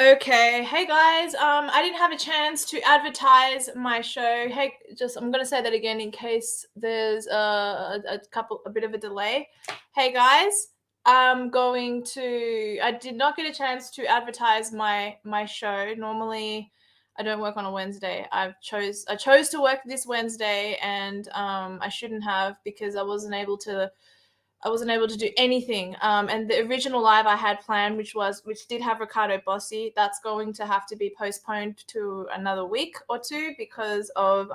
Okay, hey guys. I didn't have a chance to advertise my show. Hey, I'm gonna say that again in case there's a bit of a delay. Hey guys, I did not get a chance to advertise my show. Normally, I don't work on a Wednesday. I chose to work this Wednesday, and I shouldn't have because I wasn't able to do anything. And the original live I had planned, which did have Ricardo Bossi, that's going to have to be postponed to another week or two because of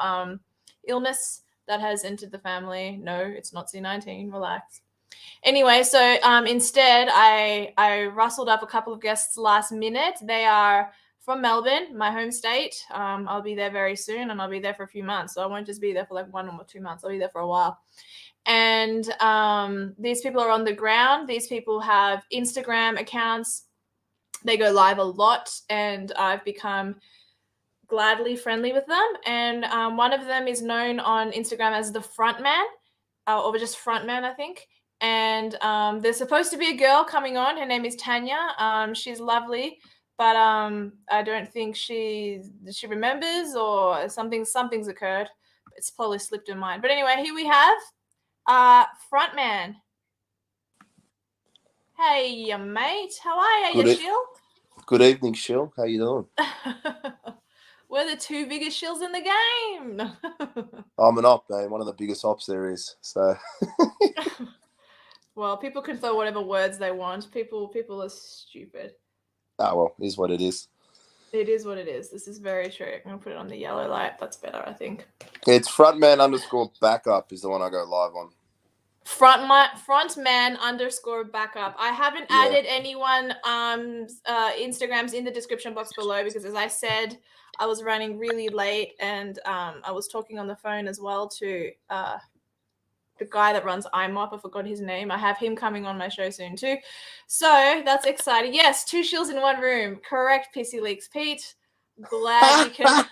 illness that has entered the family. No, it's not C19. Relax. Anyway, so instead, I rustled up a couple of guests last minute. They are from Melbourne, my home state. I'll be there very soon, and I'll be there for a few months. So I won't just be there for like 1 or 2 months. I'll be there for a while. And these people are on the ground. These people have Instagram accounts. They go live a lot, and I've become gladly friendly with them. And one of them is known on Instagram as the Frontman, or just Frontman, I think. And there's supposed to be a girl coming on. Her name is Tanya. She's lovely, but I don't think she remembers, or something's occurred. It's probably slipped her mind. But anyway, here we have Frontman. Hey, mate. How are you, Good, Shill? good evening, Shill. How you doing? We're the two biggest shills in the game. I'm an op, man. One of the biggest ops there is. So, Well, people can throw whatever words they want. People are stupid. is what it is. It is what it is. This is very true. I'm gonna put it on the yellow light. That's better, I think. It's frontman_backup is the one I go live on. Frontman underscore backup. I haven't Yeah. added anyone Instagrams in the description box below because, as I said, I was running really late, and I was talking on the phone as well to the guy that runs IMOP. I forgot his name. I have him coming on my show soon too. So that's exciting. Yes, two shills in one room. Correct, Pissy Leaks Pete. Glad you can.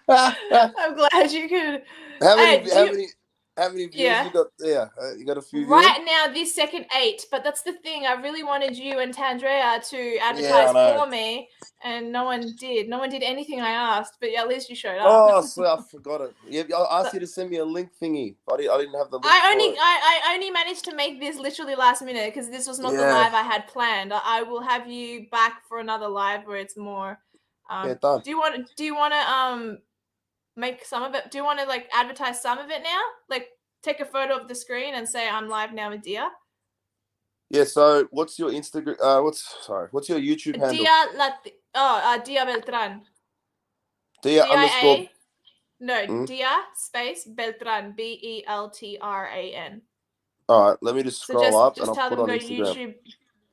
I'm glad you can. How many? Hey, How many views yeah. you got? Yeah, you got a few viewers. Right now, this second 8, but that's the thing. I really wanted you and Tandrea to Yeah, I advertise know. for me, and no one did. No one did anything I asked, but yeah, at least you showed up. Oh, so I forgot it. Yeah, I asked you to send me a link thingy. I didn't have the link for it. I only managed to make this literally last minute because this was not the Yeah. live I had planned. I will have you back for another live where it's more. Yeah, done. Do you want to make some of it? Do you want to like advertise some of it now? Like take a photo of the screen and say I'm live now with Dia. Yeah. So, what's your Instagram? What's your YouTube handle? Dia Beltran. Dia underscore. DIA. No, Dia space Beltran. Beltran. All right, let me just So scroll up and just I'll tell put them on go Instagram. YouTube.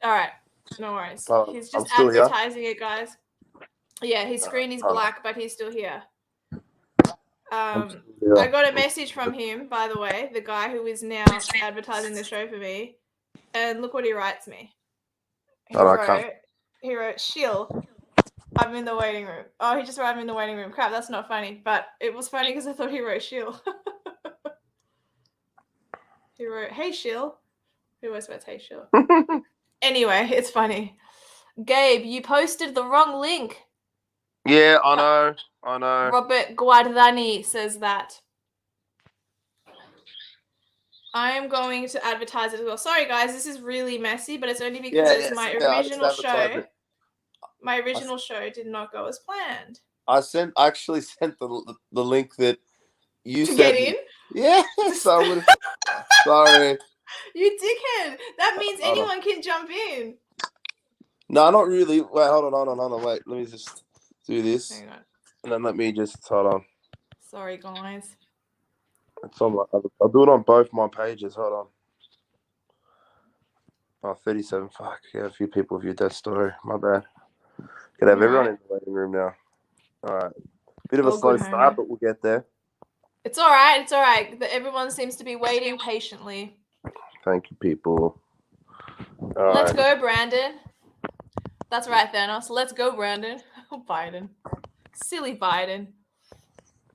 All right, no worries. He's I'm just still here. advertising it, guys. Yeah, his screen is black, but he's still here. I got a message from him, by the way, the guy who is now advertising the show for me, and look what he writes me. He wrote, Shill, I'm in the waiting room. Oh, he just wrote, I'm in the waiting room. Crap, that's not funny, but it was funny because I thought he wrote Shill. He wrote, hey, Shill. Who always writes, hey, Shill? Anyway, it's funny. Gabe, you posted the wrong link. Yeah, I know. Robert Guardani says that. I am going to advertise it as well. Sorry, guys, this is really messy, but it's only because my original show did not go as planned. I actually sent the link that you to sent get in. Me. Yeah, so I would have. Sorry. You dickhead. That means anyone can jump in. No, not really. Wait, hold on. Wait, let me just do this. Hang on. And then let me just hold on. Sorry, guys. It's on I'll do it on both my pages. Hold on. Oh, 37. Fuck. Yeah, a few people viewed that story. My bad. Could have everyone in the waiting room now. All right. Bit of a slow start, but we'll get there. It's all right. Everyone seems to be waiting patiently. Thank you, people. Let's go, Brandon. That's right, Thanos. Let's go, Brandon. Biden. Silly Biden.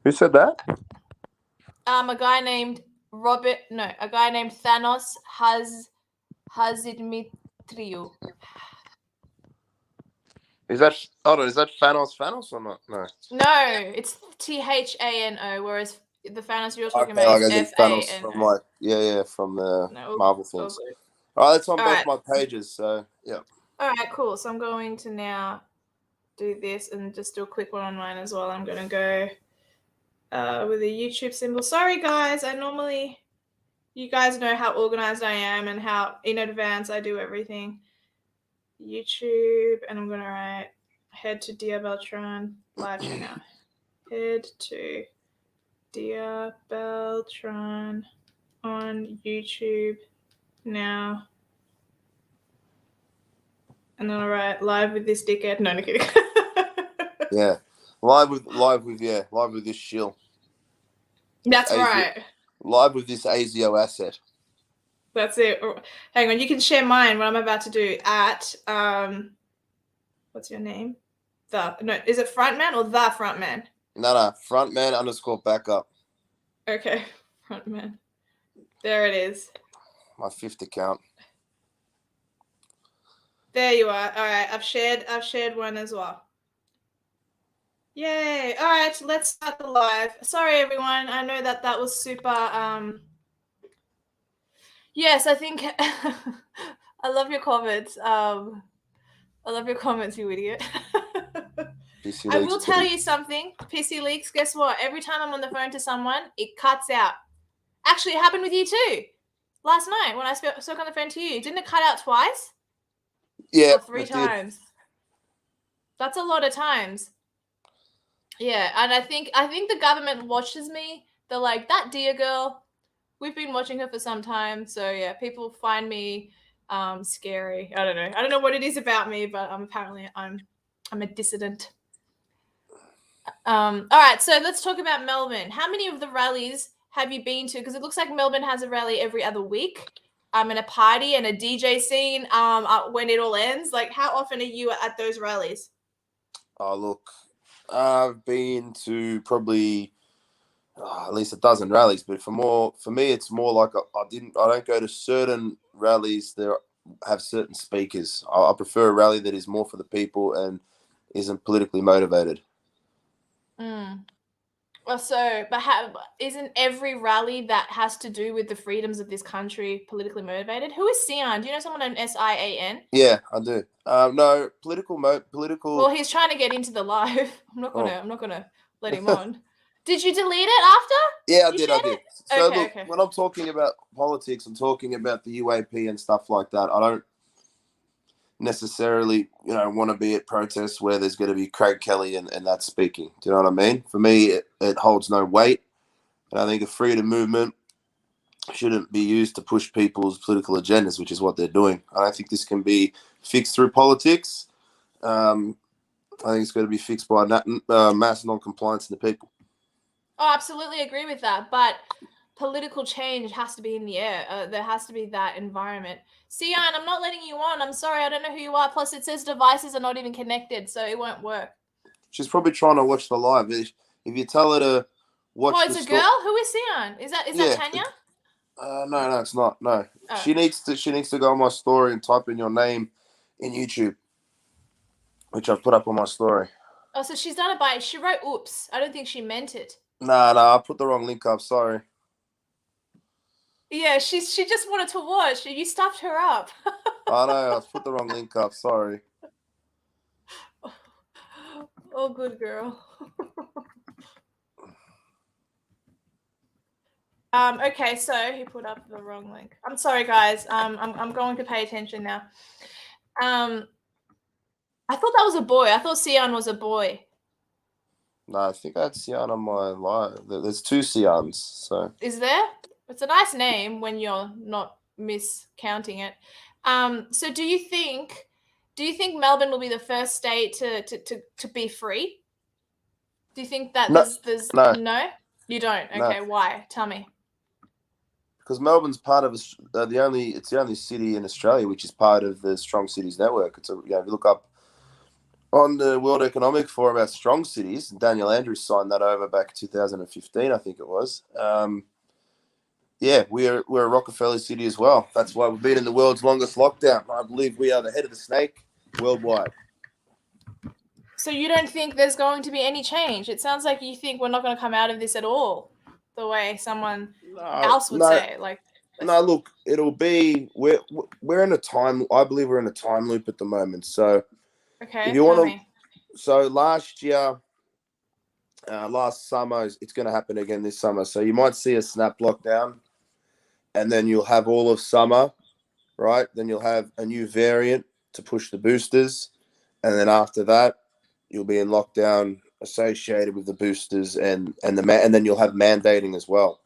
Who said that? A guy named Thanos Hazidmitriou. Is that hold on? Is that Thanos or not? No. No, it's THANO, whereas the Thanos you're talking Okay, about like is as in Thanos from FANO. from the No, Marvel all things. good. All right, that's on All both right. my pages. So yeah. All right, cool. So I'm going to now do this and just do a quick one on mine as well. I'm going to go with a YouTube symbol. Sorry, guys. You guys know how organized I am and how in advance I do everything. YouTube, and I'm going to write head to Dear Beltran live chat now. Head to Dear Beltran on YouTube now. And then I'll write live with this dickhead. No, no kidding. Yeah. Live with this shill. That's ASIO, right. live with this ASIO asset. That's it. Hang on, you can share mine. What I'm about to do at what's your name? Is it Frontman or the Frontman? No, frontman _ backup. Okay, Frontman. There it is. My 5th account. There you are. All right, I've shared one as well. Yay! All right, let's start the live. Sorry, everyone. I know that was super. Yes, I think I love your comments. I love your comments, you idiot. I will tell you something, PC Leaks. Guess what? Every time I'm on the phone to someone, it cuts out. Actually, it happened with you too. Last night when I spoke on the phone to you, didn't it cut out twice? Yeah, or 3 times. Did. That's a lot of times. Yeah, and I think the government watches me. They're like, that dear girl, we've been watching her for some time. So yeah, people find me scary. I don't know what it is about me, but apparently I'm a dissident. All right, so let's talk about Melbourne. How many of the rallies have you been to? Because it looks like Melbourne has a rally every other week, and a party and a DJ scene when it all ends. Like, how often are you at those rallies? Oh, look, I've been to probably at least a dozen rallies, but for me, it's more like I don't go to certain rallies that have certain speakers. I prefer a rally that is more for the people and isn't politically motivated. Well, but isn't every rally that has to do with the freedoms of this country politically motivated? Who is Sian? Do you know someone named SIAN? Yeah, I do. No, political. Well, he's trying to get into the live. I'm not gonna let him on. Did you delete it after? Yeah, I did. So okay, look, when I'm talking about politics, I'm talking about the UAP and stuff like that. I don't necessarily, want to be at protests where there's going to be Craig Kelly and that speaking. Do you know what I mean? For me, it holds no weight. And I think a freedom movement shouldn't be used to push people's political agendas, which is what they're doing. I don't think this can be fixed through politics. I think it's got to be fixed by mass non-compliance in the people. Oh, absolutely agree with that. But political change has to be in the air. There has to be that environment. Sian, I'm not letting you on. I'm sorry. I don't know who you are. Plus, it says devices are not even connected, so it won't work. She's probably trying to watch the live. If you tell her to watch it's a girl? Who is Sian? Is that Tanya? No, it's not. No. Oh. She needs to go on my story and type in your name in YouTube, which I've put up on my story. Oh, so she's done it by... She wrote oops. I don't think she meant it. No, I put the wrong link up. Sorry. Yeah, she just wanted to watch. You stuffed her up. I know. I put the wrong link up. Sorry. Oh, good girl. Okay, so he put up the wrong link. I'm sorry, guys. I'm going to pay attention now. I thought that was a boy. I thought Sian was a boy. No, I think I had Sian on my live. There's 2 Sians. So is there? It's a nice name when you're not miscounting it. So do you think Melbourne will be the first state to be free? Do you think that there's no? You don't. Okay, why? Tell me. Because Melbourne's part of it's the only city in Australia which is part of the Strong Cities Network. It's if you look up on the World Economic Forum about strong cities, Daniel Andrews signed that over back in 2015, I think it was. We're a Rockefeller city as well. That's why we've been in the world's longest lockdown. I believe we are the head of the snake worldwide. So you don't think there's going to be any change? It sounds like you think we're not going to come out of this at all, the way someone else would say. Like, no. Look, it'll be we're in a time. I believe we're in a time loop at the moment. So okay, if you tell want me. to, so last year, last summer, it's going to happen again this summer. So you might see a snap lockdown, and then you'll have all of summer, right? Then you'll have a new variant to push the boosters, and then after that, you'll be in lockdown associated with the boosters and then you'll have mandating as well.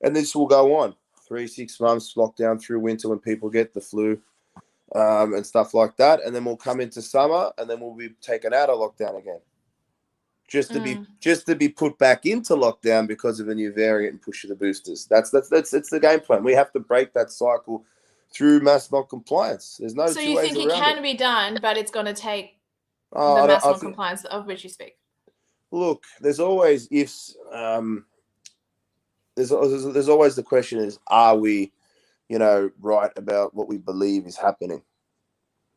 And this will go on 3-6 months lockdown through winter when people get the flu and stuff like that. And then we'll come into summer and then we'll be taken out of lockdown again. Just to be put back into lockdown because of a new variant and push of the boosters. That's it's the game plan. We have to break that cycle through mass non-compliance. There's no So two you ways think it around can be done, but it's going to take Oh, the mass non-compliance of which you speak? Look, there's always ifs. There's always the question is, are we, right about what we believe is happening?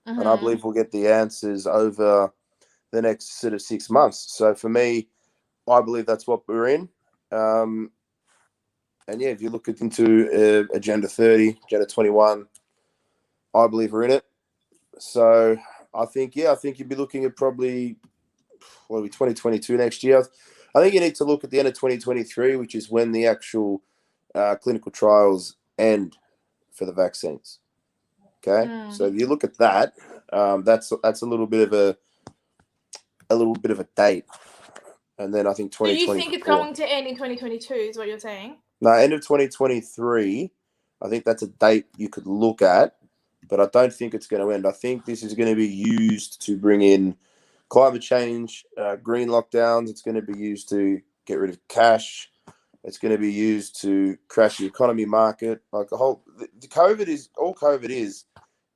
Mm-hmm. And I believe we'll get the answers over the next sort of 6 months. So for me, I believe that's what we're in. And yeah, if you look into Agenda 30, Agenda 21, I believe we're in it. So I think you'd be looking at probably 2022 next year. I think you need to look at the end of 2023, which is when the actual clinical trials end for the vaccines. Okay, so if you look at that, that's a little bit of a date, and then I think 2024. So you think it's going to end in 2022 is what you're saying? No, end of 2023. I think that's a date you could look at, but I don't think it's going to end. I think this is going to be used to bring in climate change, green lockdowns. It's going to be used to get rid of cash. It's going to be used to crash the economy market. Like the COVID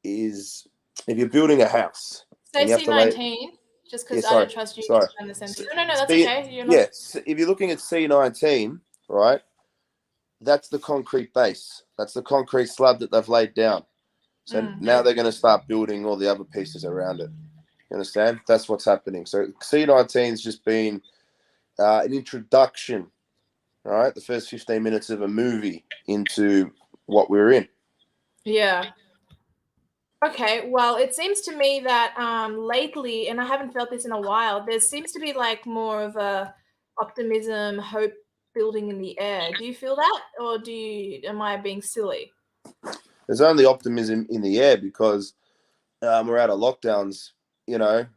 is if you're building a house. Say C19, just because I don't trust you to understand the sentence. No, that's okay. You're not... Yes, if you're looking at C19, right, that's the concrete base. That's the concrete slab that they've laid down. So now they're going to start building all the other pieces around it. You understand? That's what's happening. So C19 has just been an introduction, right? The first 15 minutes of a movie into what we're in. Yeah. Okay, well, it seems to me that lately, and I haven't felt this in a while, there seems to be like more of a optimism, hope building in the air. Do you feel that, or am I being silly? There's only optimism in the air because we're out of lockdowns,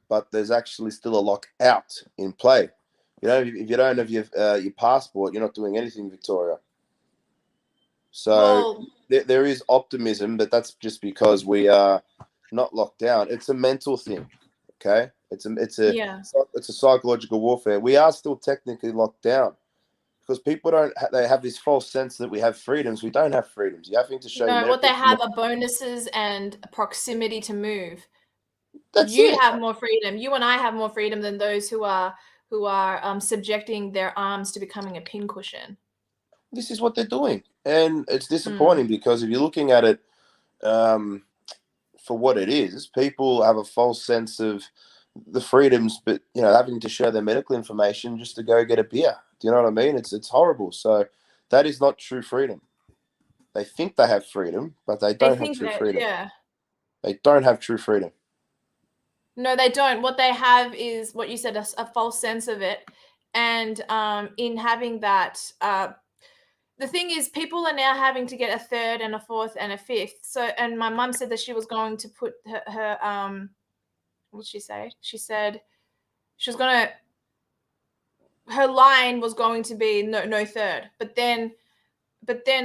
but there's actually still a lockout in play. If you don't have your passport, you're not doing anything, Victoria. So there is optimism, but that's just because we are not locked down. It's a mental thing, okay? It's a psychological warfare. We are still technically locked down because people they have this false sense that we have freedoms. We don't have freedoms. You have to show. No, what they have are bonuses and proximity to move. You have more freedom. You and I have more freedom than those who are subjecting their arms to becoming a pincushion. This is what they're doing, and it's disappointing because if you're looking at it for what it is, people have a false sense of the freedoms, but having to show their medical information just to go get a beer. Do you know what I mean? It's horrible. So that is not true freedom. They think they have freedom, but they don't have true freedom. Yeah. They don't have true freedom. No, they don't. What they have is what you said, a false sense of it. And in having that, the thing is, people are now having to get a third and a fourth and a fifth. So, and my mum said that she was going to put her what did she say? She said she was going to, her line was going to be no third. But then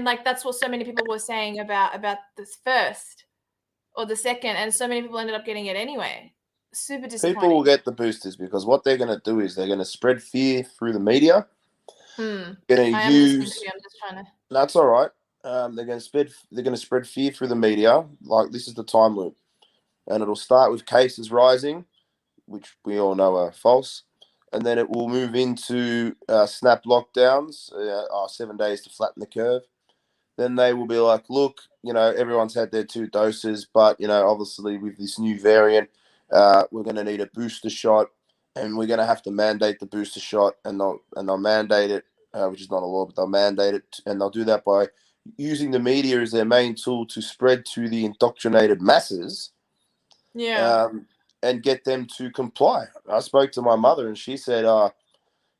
like that's what so many people were saying about this first or the second, and so many people ended up getting it anyway. Super disappointing. People will get the boosters because what they're going to do is they're going to spread fear through the media. I'm just trying to. That's all right. They're going to spread fear through the media. Like this is the time loop, and it'll start with cases rising, which we all know are false, and then it will move into snap lockdowns, 7 days to flatten the curve. Then they will be like, look, everyone's had their 2 doses, but obviously with this new variant, we're going to need a booster shot. and we're going to have to mandate the booster shot, and they'll mandate it, which is not a law, but they'll mandate it, and they'll do that by using the media as their main tool to spread to the indoctrinated masses, and get them to comply. I spoke to my mother, and she said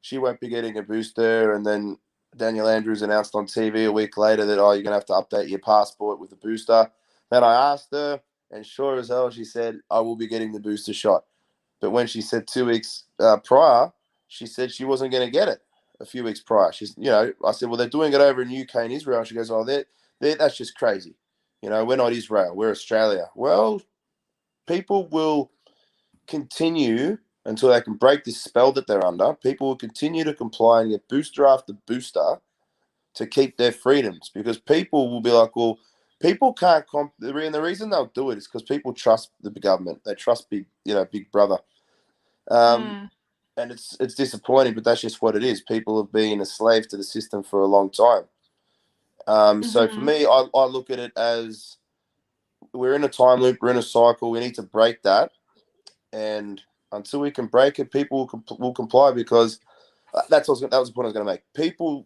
she won't be getting a booster, and then Daniel Andrews announced on TV a week later that, you're going to have to update your passport with a booster. Then I asked her, and sure as hell, she said, I will be getting the booster shot. But when she said 2 weeks prior, she said she wasn't going to get it a few weeks prior. I said, well, they're doing it over in UK and Israel. And she goes, that's just crazy. We're not Israel. We're Australia. Well, people will continue until they can break this spell that they're under. People will continue to comply and get booster after booster to keep their freedoms, because people will be like, well, people can't and the reason they'll do it is because people trust the government. They trust Big Brother. And it's disappointing, but that's just what it is. People have been a slave to the system for a long time. So for me, I look at it as we're in a time loop, we're in a cycle. We need to break that, and until we can break it, people will comply, because that was the point I was going to make. People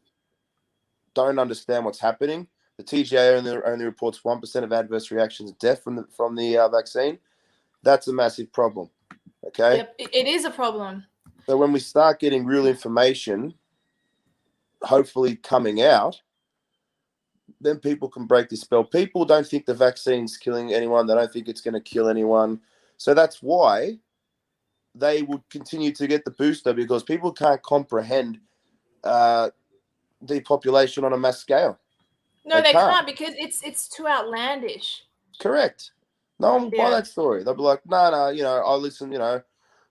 don't understand what's happening. The TGA only reports 1% of adverse reactions of death from the vaccine. That's a massive problem. Okay. Yep, it is a problem. So when we start getting real information, hopefully coming out, then people can break this spell. People don't think the vaccine's killing anyone. They don't think it's going to kill anyone. So that's why they would continue to get the booster, because people can't comprehend depopulation on a mass scale. No, they can't, because it's too outlandish. Correct. No one will buy that story. They'll be like, no, I'll listen,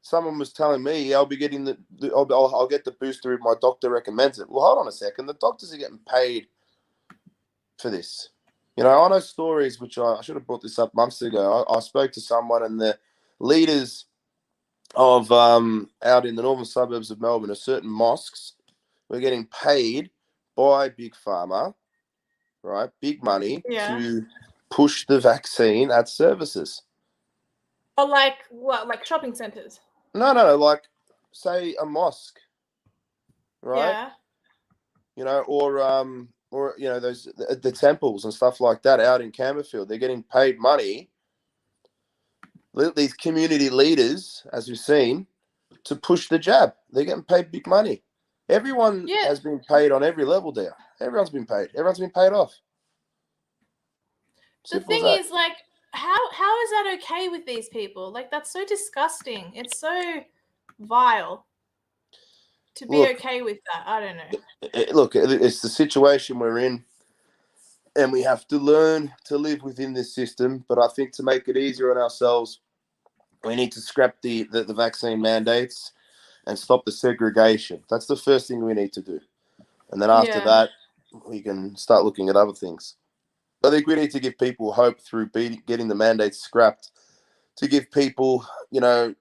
someone was telling me I'll be getting I'll get the booster if my doctor recommends it. Well, hold on a second. The doctors are getting paid for this. I know stories, which I should have brought this up months ago. I spoke to someone, and the leaders of out in the northern suburbs of Melbourne, certain mosques were getting paid by Big Pharma, right? Big money to push the vaccine at services. Oh, like what? Like shopping centers? No, like say a mosque, right? Yeah. Or those the temples and stuff like that out in Campbellfield. They're getting paid money. These community leaders, as we've seen, to push the jab. They're getting paid big money. Everyone has been paid on every level there. Everyone's been paid. Everyone's been paid off. Simple the thing is, like, how is that okay with these people? Like, that's so disgusting. It's so vile to be okay with that. I don't know. It's the situation we're in, and we have to learn to live within this system. But I think to make it easier on ourselves, we need to scrap the vaccine mandates and stop the segregation. That's the first thing we need to do. And then after that, we can start looking at other things. I think we need to give people hope through getting the mandates scrapped, to give people, their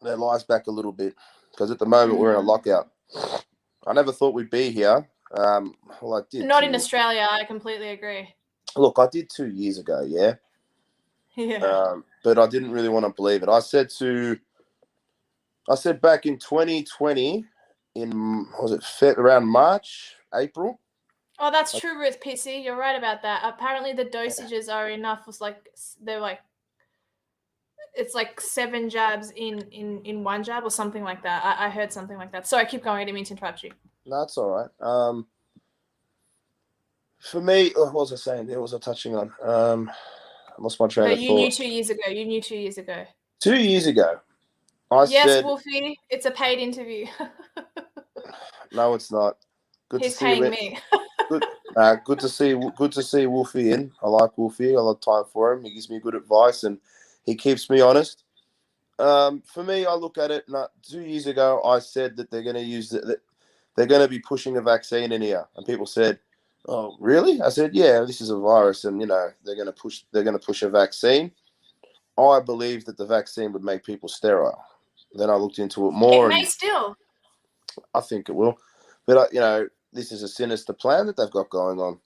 lives back a little bit. Because at the moment, we're in a lockout. I never thought we'd be here. Well, I did. Not in Australia. I completely agree. Look, I did 2 years ago, yeah? Yeah. But I didn't really want to believe it. I said back in 2020, around March, April? Oh, that's true, Ruth PC. You're right about that. Apparently, the dosages are enough. It's like 7 jabs in one jab or something like that. I heard something like that. Sorry, keep going. I didn't mean to interrupt you. No, that's all right. For me, what was I saying? What was I touching on? I lost my train of thought. You knew 2 years ago. 2 years ago. Yes, said, Wolfie, it's a paid interview. No, it's not. He's paying me. Good to see Wolfie in. I like Wolfie. I like time for him. He gives me good advice and he keeps me honest. For me, I look at it. 2 years ago, I said that they're going to they're going to be pushing a vaccine in here, and people said, "Oh, really?" I said, "Yeah, this is a virus, and they're going to push a vaccine." I believe that the vaccine would make people sterile. Then I looked into it more. It may still. I think it will, but this is a sinister plan that they've got going on.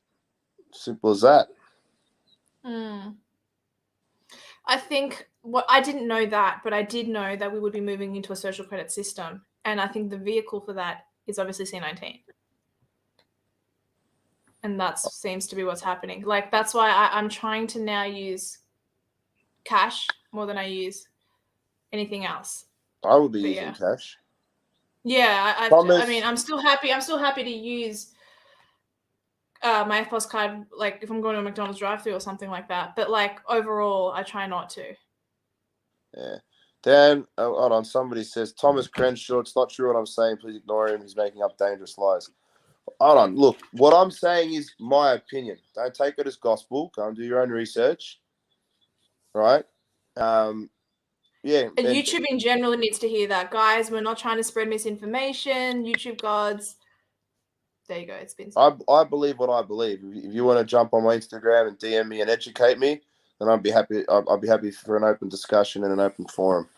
Simple as that. I think I didn't know that, but I did know that we would be moving into a social credit system. And I think the vehicle for that is obviously C19. And that seems to be what's happening. Like, that's why I'm trying to now use cash more than I use anything else. I would be But using cash. Yeah, I mean, I'm still happy to use my FPOS card, like if I'm going to a McDonald's drive-thru or something like that. But like overall, I try not to. Yeah. Dan, hold on. Somebody says Thomas Crenshaw. It's not true what I'm saying. Please ignore him. He's making up dangerous lies. Hold on. Look, what I'm saying is my opinion. Don't take it as gospel. Go and do your own research. Right? Yeah. YouTube in general needs to hear that, guys. We're not trying to spread misinformation. YouTube gods. There you go. It's been said. I believe what I believe. If you want to jump on my Instagram and DM me and educate me, then I'd be happy. I'd be happy for an open discussion and an open forum.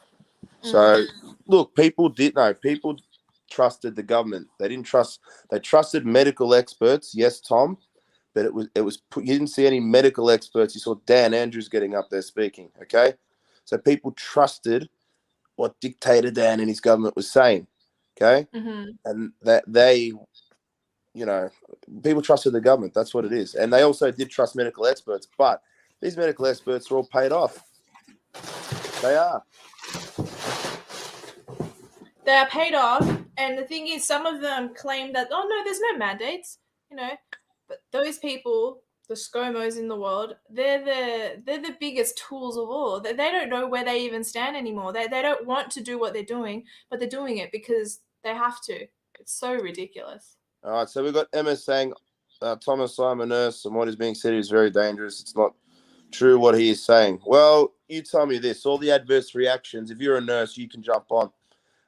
So, look, people did know. People trusted the government. They didn't trust. They trusted medical experts. Yes, Tom, but it was. You didn't see any medical experts. You saw Dan Andrews getting up there speaking. Okay, so people trusted what dictator Dan and his government was saying. Okay, and that they, you know, people trusted the government. That's what it is. And they also did trust medical experts. But these medical experts are all paid off. They are. They are paid off. And the thing is, some of them claim that, oh, no, there's no mandates, you know. But those people, the ScoMos in the world, they're the biggest tools of all. They don't know where they even stand anymore. They don't want to do what they're doing, but they're doing it because they have to. It's so ridiculous. All right, so we've got Emma saying, Thomas, I'm a nurse, and what is being said is very dangerous. It's not true what he is saying. Well, you tell me this. All the adverse reactions, if you're a nurse, you can jump on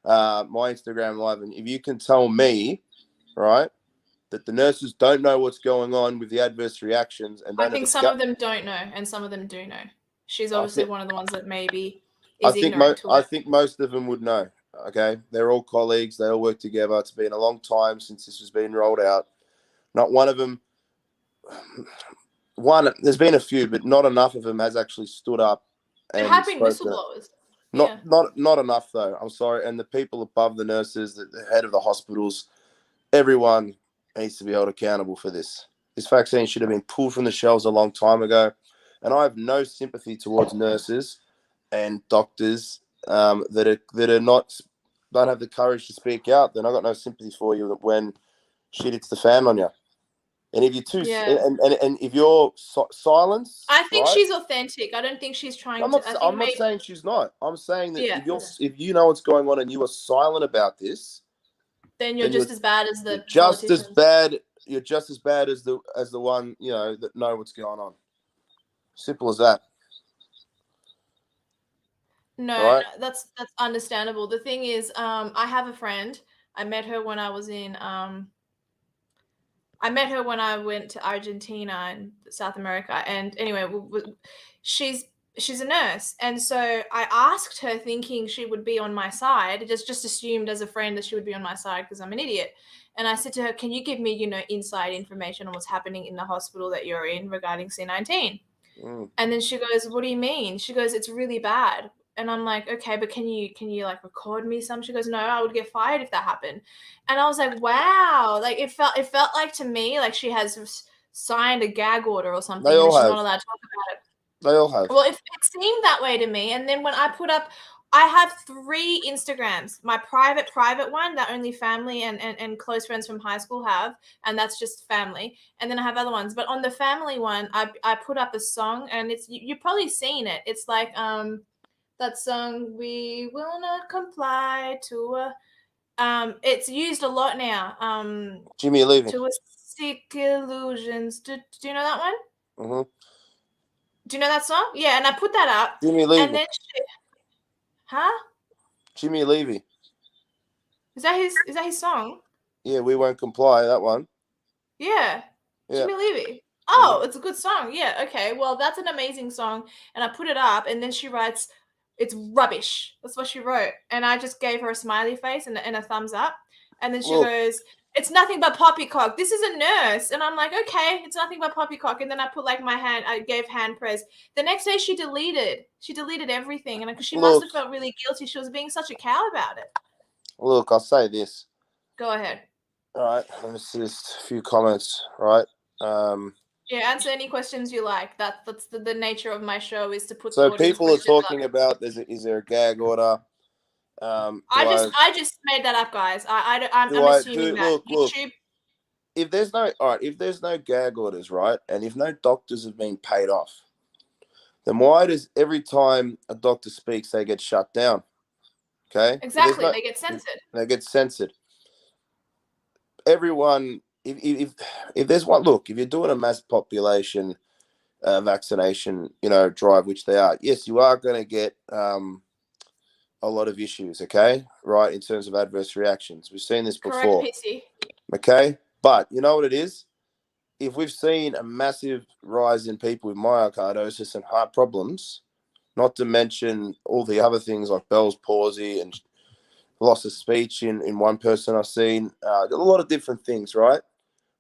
my Instagram live, and if you can tell me, right, that the nurses don't know what's going on with the adverse reactions. And I think some of them don't know, and some of them do know. She's obviously one of the ones that maybe is ignorant to it. I think most of them would know. Okay, they're all colleagues. They all work together. It's been a long time since this has been rolled out. Not one of them. There's been a few, but not enough of them has actually stood up. There have been whistleblowers. Not enough though. I'm sorry. And the people above the nurses, the head of the hospitals, everyone needs to be held accountable for this. This vaccine should have been pulled from the shelves a long time ago. And I have no sympathy towards nurses and doctors that don't have the courage to speak out. Then I got no sympathy for you when shit hits the fan on you. And if you're and if you're silence, I think she's authentic. I don't think she's trying to. I'm not saying she's not. I'm saying that if you know what's going on and you are silent about this, then you're just as bad as the just as bad. You're just as bad as the one that know what's going on. Simple as that. No, right? That's understandable. The thing is, I have a friend. I met her when I was in. I met her when I went to Argentina and South America. And anyway, she's a nurse. And so I asked her thinking she would be on my side, just assumed as a friend that she would be on my side because I'm an idiot. And I said to her, can you give me, inside information on what's happening in the hospital that you're in regarding C19? And then she goes, what do you mean? She goes, it's really bad. And I'm like, okay, but can you like record me some? She goes, no, I would get fired if that happened. And I was like, wow, like it felt like to me like she has signed a gag order or something. They all she's have. Not allowed to talk about it. They all have. Well, it seemed that way to me. And then when I put up, I have 3 Instagrams. My private one that only family and close friends from high school have, and that's just family. And then I have other ones. But on the family one, I put up a song, and it's you've probably seen it. It's like that song, we will not comply to it's used a lot now. Jimmy Levy. To seek illusions. Do you know that one? Mm-hmm. Do you know that song? Yeah, and I put that up. Jimmy Levy. And then Jimmy Levy. Is that his song? Yeah, we won't comply, that one. Yeah. Jimmy Levy. Oh, It's a good song. Yeah, okay. Well, that's an amazing song. And I put it up, and then she writes, it's rubbish. That's what she wrote. And I just gave her a smiley face and a thumbs up. And then she goes, it's nothing but poppycock. This is a nurse. And I'm like, okay, it's nothing but poppycock. And then I put like my hand, I gave hand press. The next day she deleted everything. And because she must have felt really guilty. She was being such a cow about it. Look, I'll say this. Go ahead. All right, let's just a few comments, right? Yeah, answer any questions you like. That's the nature of my show, is to put so the audience people are talking up. about is there a gag order? I just made that up, guys. I'm assuming that YouTube. If there's no gag orders, right, and if no doctors have been paid off, then why does every time a doctor speaks they get shut down? Okay, Exactly, they get censored. They get censored. Everyone, if there's one, look, if you're doing a mass population vaccination, drive, which they are, yes, you are going to get a lot of issues, okay, right, in terms of adverse reactions. We've seen this before. Correct, PC. Okay, but you know what it is? If we've seen a massive rise in people with myocarditis and heart problems, not to mention all the other things like Bell's palsy and loss of speech in one person I've seen, a lot of different things, right?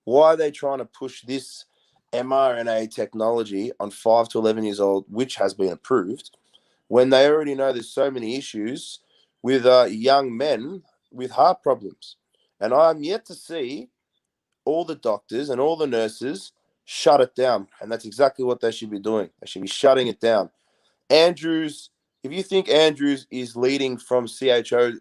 Why are they trying to push this mRNA technology on 5 to 11 years old, which has been approved, when they already know there's so many issues with young men with heart problems? And I'm yet to see all the doctors and all the nurses shut it down. And that's exactly what they should be doing. They should be shutting it down. Andrews, if you think Andrews is leading from CHO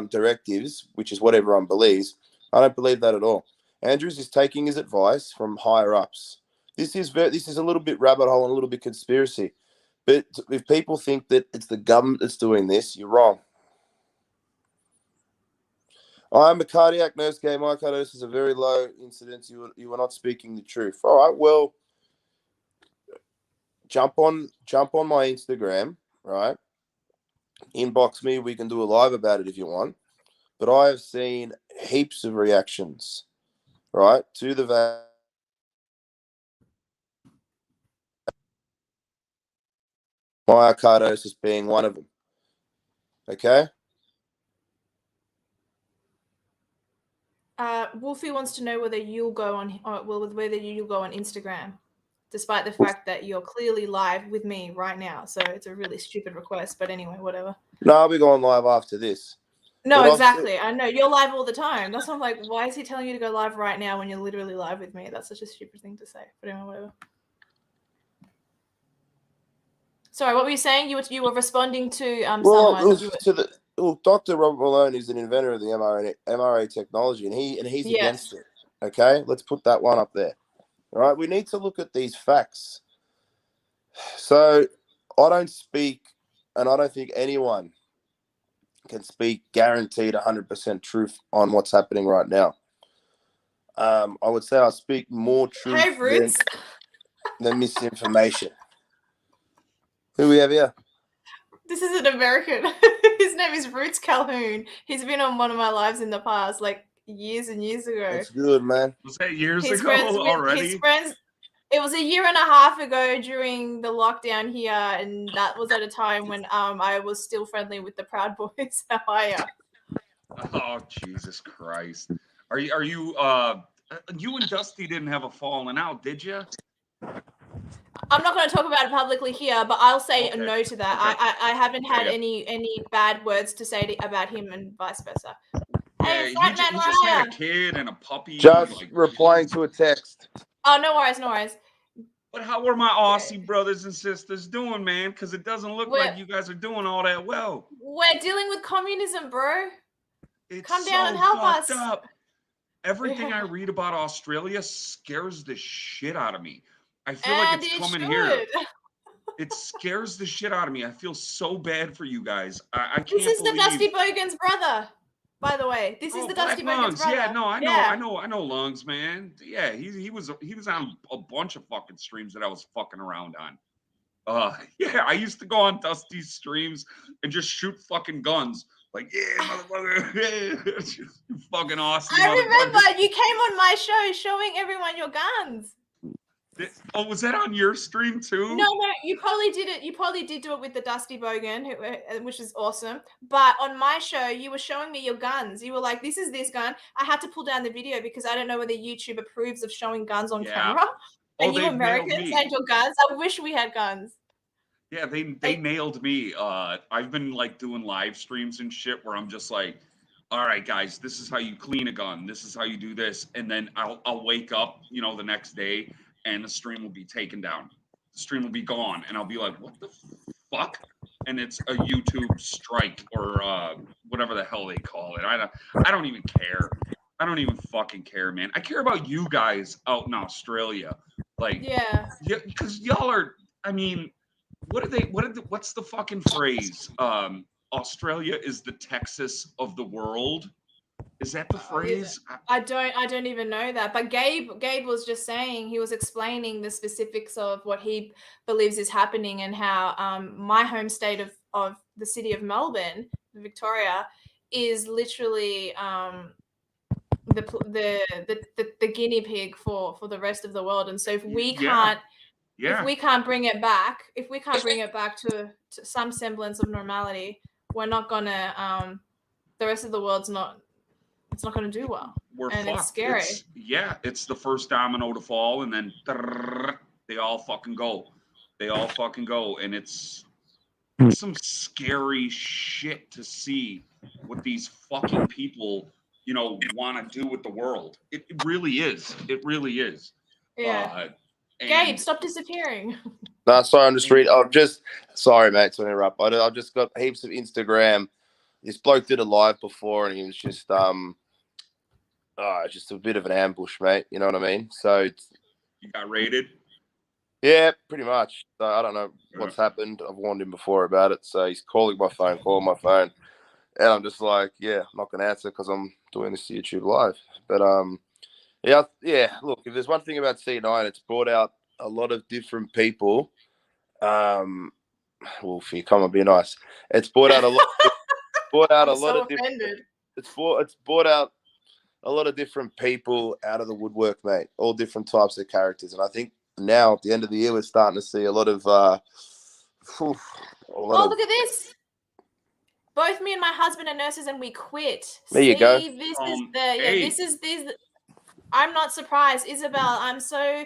directives, which is what everyone believes, I don't believe that at all. Andrews is taking his advice from higher ups. This is a little bit rabbit hole and a little bit conspiracy. But if people think that it's the government that's doing this, you're wrong. I'm a cardiac nurse. Gabe, myocarditis is a very low incidence. You are not speaking the truth. All right, well, jump on my Instagram, right? Inbox me. We can do a live about it if you want. But I have seen heaps of reactions, right, to the myocarditis being one of them. Okay. Wolfie wants to know whether you'll go on Instagram, despite the fact that you're clearly live with me right now. So it's a really stupid request, but anyway, whatever. No, I'll be going live after this. No, but exactly. I know you're live all the time. That's why I'm like, why is he telling you to go live right now when you're literally live with me? That's such a stupid thing to say. But anyway, whatever. Sorry, what were you saying? You were responding to someone. Dr. Robert Malone is an inventor of the mRNA technology, and he's against it. Okay, let's put that one up there. All right, we need to look at these facts. So I don't speak, and I don't think anyone can speak guaranteed 100% truth on what's happening right now. I would say I speak more truth than misinformation. Who we have here? This is an American. His name is Roots Calhoun. He's been on one of my lives in the past, like years and years ago. That's good, man. Was that years ago already? It was a year and a half ago during the lockdown here, and that was at a time when I was still friendly with the Proud Boys. How are you? Oh, Jesus Christ. Are you you and Dusty didn't have a falling out, did you? I'm not going to talk about it publicly here, but I'll say no to that. I haven't had any bad words to say about him and vice versa. Hey, he just had a kid and a puppy. Just replying to a text. Oh, no worries. But how are my Aussie brothers and sisters doing, man? Because it doesn't look like you guys are doing all that well. We're dealing with communism, bro. Come so down and help us. Up. Everything I read about Australia scares the shit out of me. I feel like it's coming here. It scares the shit out of me. I feel so bad for you guys. I can't believe... This is the Dusty Bogan's brother, by the way. This is the Dusty Bogan's brother. Yeah, no, I know Lungs, man. Yeah, he was on a bunch of fucking streams that I was fucking around on. Yeah, I used to go on Dusty's streams and just shoot fucking guns. Like, yeah, motherfucker, you fucking awesome. I remember you came on my show showing everyone your guns. Oh, was that on your stream too? No, you probably did it. You probably did do it with the Dusty Bogan, which is awesome. But on my show, you were showing me your guns. You were like, "This is this gun." I had to pull down the video because I don't know whether YouTube approves of showing guns on camera. Oh, And you they've nailed Americans me. and your guns. I wish we had guns. Yeah, they nailed me. I've been like doing live streams and shit where I'm just like, all right, guys, this is how you clean a gun. This is how you do this, and then I'll wake up, you know, the next day, and the stream will be taken down. The stream will be gone, and I'll be like, what the fuck? And it's a YouTube strike or whatever the hell they call it. I don't even care. I don't even fucking care, man. I care about you guys out in Australia, like Yeah, because y'all are. I mean, what's the fucking phrase? Australia is the Texas of the world. Is that the phrase? I don't even know that. But Gabe was just saying, he was explaining the specifics of what he believes is happening and how my home state of the city of Melbourne, Victoria, is literally the guinea pig for the rest of the world. And so if we can't if we can't bring it back to some semblance of normality, we're not gonna the rest of the world's not gonna do well. We're and fucked. It's scary. It's the first domino to fall, and then they all fucking go. And it's some scary shit to see what these fucking people, you know, want to do with the world. It really is. It really is. Yeah. Gabe, stop disappearing. No, sorry, I'm just reading. Sorry, mate, to interrupt. I've just got heaps of Instagram. This bloke did a live before, and he was just just a bit of an ambush, mate. You know what I mean? So you got raided. Yeah, pretty much. So I don't know what's happened. I've warned him before about it. So he's calling my phone, and I'm just like, yeah, I'm not going to answer because I'm doing this YouTube live. But yeah. Look, if there's one thing about C9, it's brought out a lot of different people. Wolfie, come on, be nice. It's brought out a lot. It's brought out a lot of different people out of the woodwork, mate. All different types of characters, and I think now at the end of the year, we're starting to see a lot of. Look at this. Both me and my husband are nurses, and we quit. There you go. This is I'm not surprised, Isabel. I'm so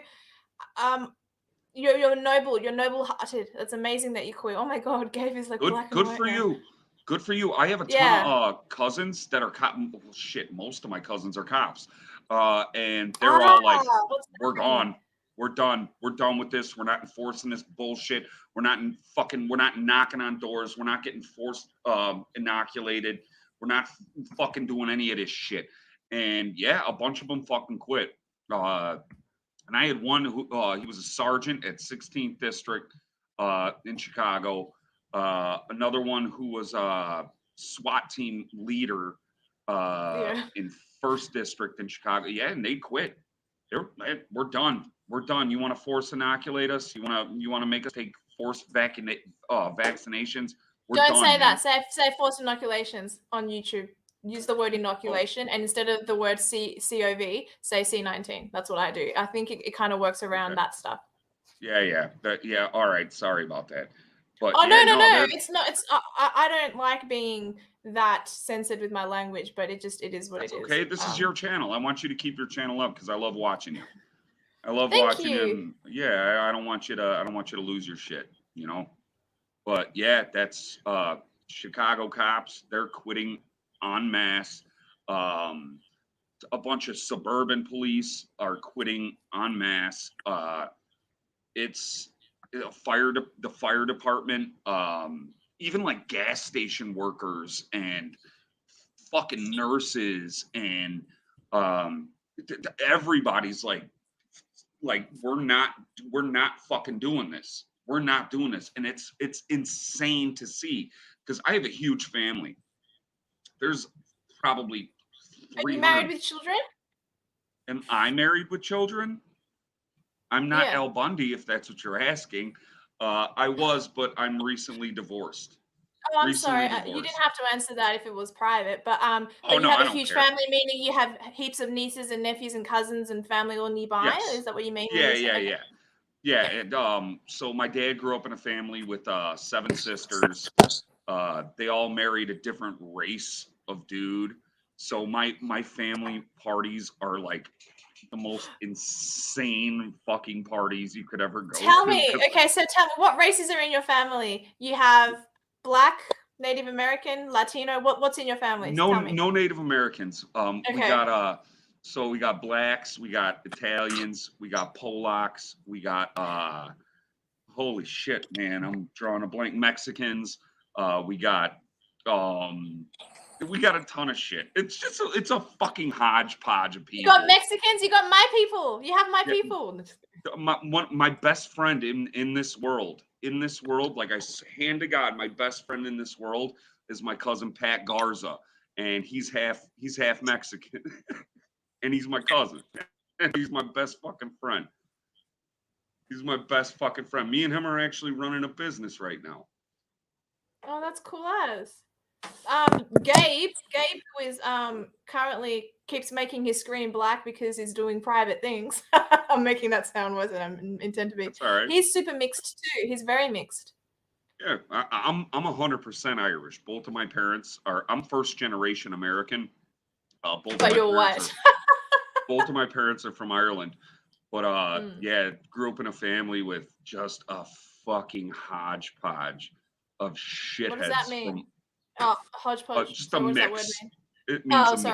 you're noble-hearted. That's amazing that you quit. Oh my God, Gabe is like black and white. Good for you. Good for you. I have a ton of cousins that are cops. Shit, most of my cousins are cops, and they're all like, "We're gone. We're done. We're done with this. We're not enforcing this bullshit. We're not knocking on doors. We're not getting forced inoculated. We're not fucking doing any of this shit." And yeah, a bunch of them fucking quit. And I had one who he was a sergeant at 16th District in Chicago. Another one who was a SWAT team leader in 1st District in Chicago. Yeah, and they quit. We're done. We're done. You want to force inoculate us? You want to make us take forced vaccinations? Don't say that. Say forced inoculations on YouTube. Use the word inoculation, and instead of the word COV, say C19. That's what I do. I think it kind of works around that stuff. Yeah. All right. Sorry about that. But no. It's not. I don't like being that censored with my language, but it is what it is. Okay, this is your channel. I want you to keep your channel up because I love watching you. I love Thank watching you. you. Yeah, I don't want you to lose your shit, you know. But yeah, that's Chicago cops. They're quitting en masse. A bunch of suburban police are quitting en masse. It's the fire department, even like gas station workers and fucking nurses and everybody's like we're not fucking doing this. We're not doing this, and it's insane to see because I have a huge family. There's probably 300. Are you married with children? Am I married with children? I'm not Al Bundy, if that's what you're asking. I was, but I'm recently divorced. Oh, I'm sorry. You didn't have to answer that if it was private. But you have a huge family, meaning you have heaps of nieces and nephews and cousins and family all nearby. Yes. Is that what you mean? Yeah. Yeah, and so my dad grew up in a family with 7 sisters. They all married a different race of dude. So my family parties are like the most insane fucking parties you could ever go Tell to. me. Okay, so tell me, what races are in your family? You have Black, Native American, Latino. What's in your family? Tell me. No Native Americans. We Okay. got so we got blacks, we got Italians, we got Polacks, we got holy shit, man, I'm drawing a blank. Mexicans. We got a ton of shit. It's a fucking hodgepodge of people. You got Mexicans. You got my people. You have my people. My best friend in this world, like hand to God, my best friend in this world is my cousin Pat Garza, and he's half Mexican, and he's my cousin, and he's my best fucking friend. He's my best fucking friend. Me and him are actually running a business right now. Oh, that's cool as. Gabe, who is currently keeps making his screen black because he's doing private things. I'm making that sound worse than I intend to be. That's all right. He's super mixed too. He's very mixed. Yeah, I'm 100% Irish. Both of my parents are. I'm first generation American. But you're white. Both of my parents are from Ireland. But yeah, grew up in a family with just a fucking hodgepodge of shitheads. What does that mean? Hodgepodge. Just so a what mix. Does that word mean? It means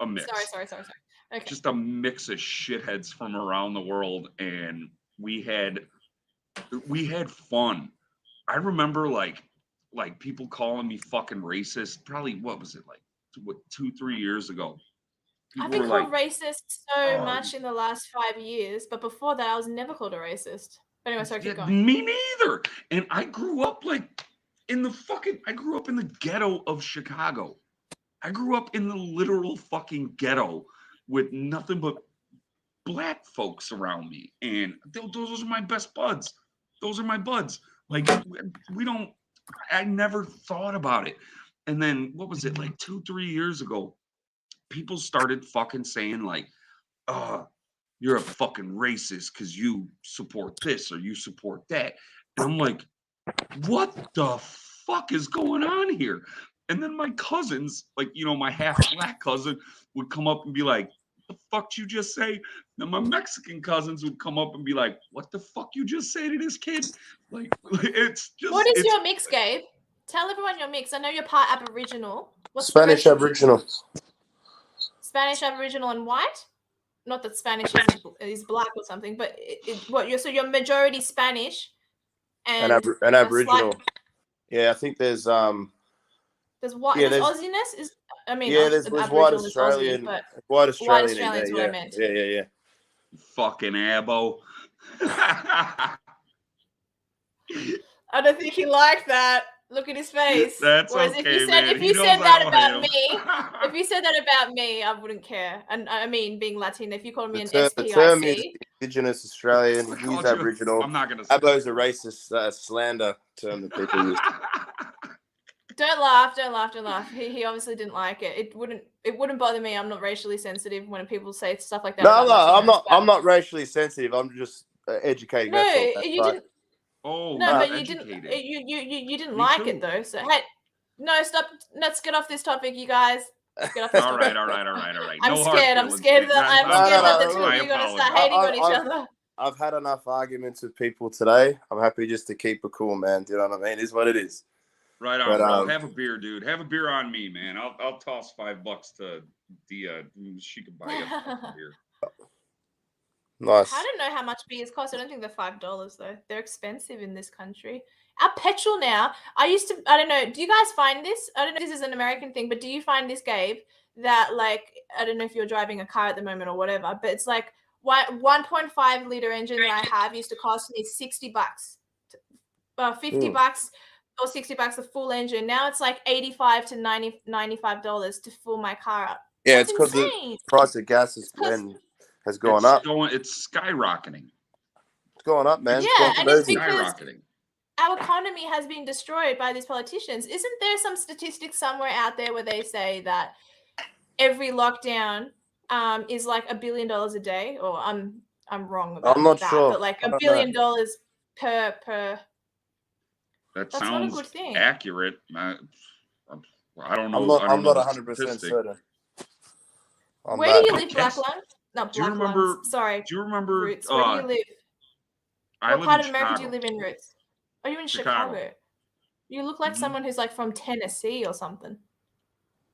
a mix. Sorry. Okay. Just a mix of shitheads from around the world, and we had fun. I remember like people calling me fucking racist. Probably what was it like? 2-3 years ago. I've been called racist so much in the last 5 years, but before that, I was never called a racist. But anyway, sorry, keep going. Me neither. And I grew up in the ghetto of Chicago. I grew up in the literal fucking ghetto with nothing but black folks around me, and those are my best buds. Those are my buds. Like I never thought about it. And then what was it like 2-3 years ago? People started fucking saying like, you're a fucking racist because you support this or you support that. And I'm like, what the fuck is going on here? And then my cousins, like, my half black cousin would come up and be like, the fuck you just say? And my Mexican cousins would come up and be like, what the fuck you just say to this kid? Like, it's just. What is your mix, Gabe? Tell everyone your mix. I know you're part Aboriginal. What's Spanish Aboriginal. Spanish Aboriginal and white? Not that Spanish is black or something, but so you're majority Spanish and Aboriginal. Yeah, I think there's there's what? Yeah, there's Aussiness. There's white Australian, but white Australian is what I meant. Yeah. Fucking abo. I don't think he liked that. Look at his face. That's Whereas okay, if you said that about me, I wouldn't care. And I mean, being Latino, if you called me an SPIC. The term is Indigenous Australian. He's Aboriginal. I'm not gonna say Abo's a racist slander term that people use. Don't laugh. He obviously didn't like it. It wouldn't bother me. I'm not racially sensitive when people say stuff like that. No, I'm not racially sensitive. I'm just educating. No, you didn't. Oh, no, but you didn't. You didn't like it though. So hey, no, stop. Let's get off this topic, you guys. Get off this topic. All right. I'm scared that the two of you are gonna start hating on each other. I've had enough arguments with people today. I'm happy just to keep it cool, man. Do you know what I mean? It's what it is. Right on, bro. Have a beer, dude. Have a beer on me, man. I'll toss $5 to Dia. She can buy you a beer. Nice. I don't know how much beers cost. I don't think they're $5 though. They're expensive in this country. Our petrol now. I don't know. Do you guys find this? I don't know if this is an American thing, but do you find this, Gabe? That like, I don't know if you're driving a car at the moment or whatever, but it's like 1.5 liter engine that I have used to cost me $60, $50 or $60 a full engine. Now it's like $85 to $95 to fill my car up. Yeah, it's because the price of gas has gone up. It's skyrocketing. It's going up, man. Yeah, and it's because skyrocketing. Our economy has been destroyed by these politicians. Isn't there some statistics somewhere out there where they say that every lockdown is like $1 billion a day, or I'm I'm wrong about I'm not that. sure. But like I $1 don't billion know. per That that's not a sounds good thing. accurate. I don't know. I'm not. I I'm don't know not the 100% statistic. certain on Where do that. you But live, Black guess, Lungs? Not do you Black remember? Lungs. Sorry, Do you remember? Roots. Where do you live? I What live part in of America do you Chicago. live in, Roots? Are you in Chicago. Chicago? You look like Mhm. someone who's like from Tennessee or something.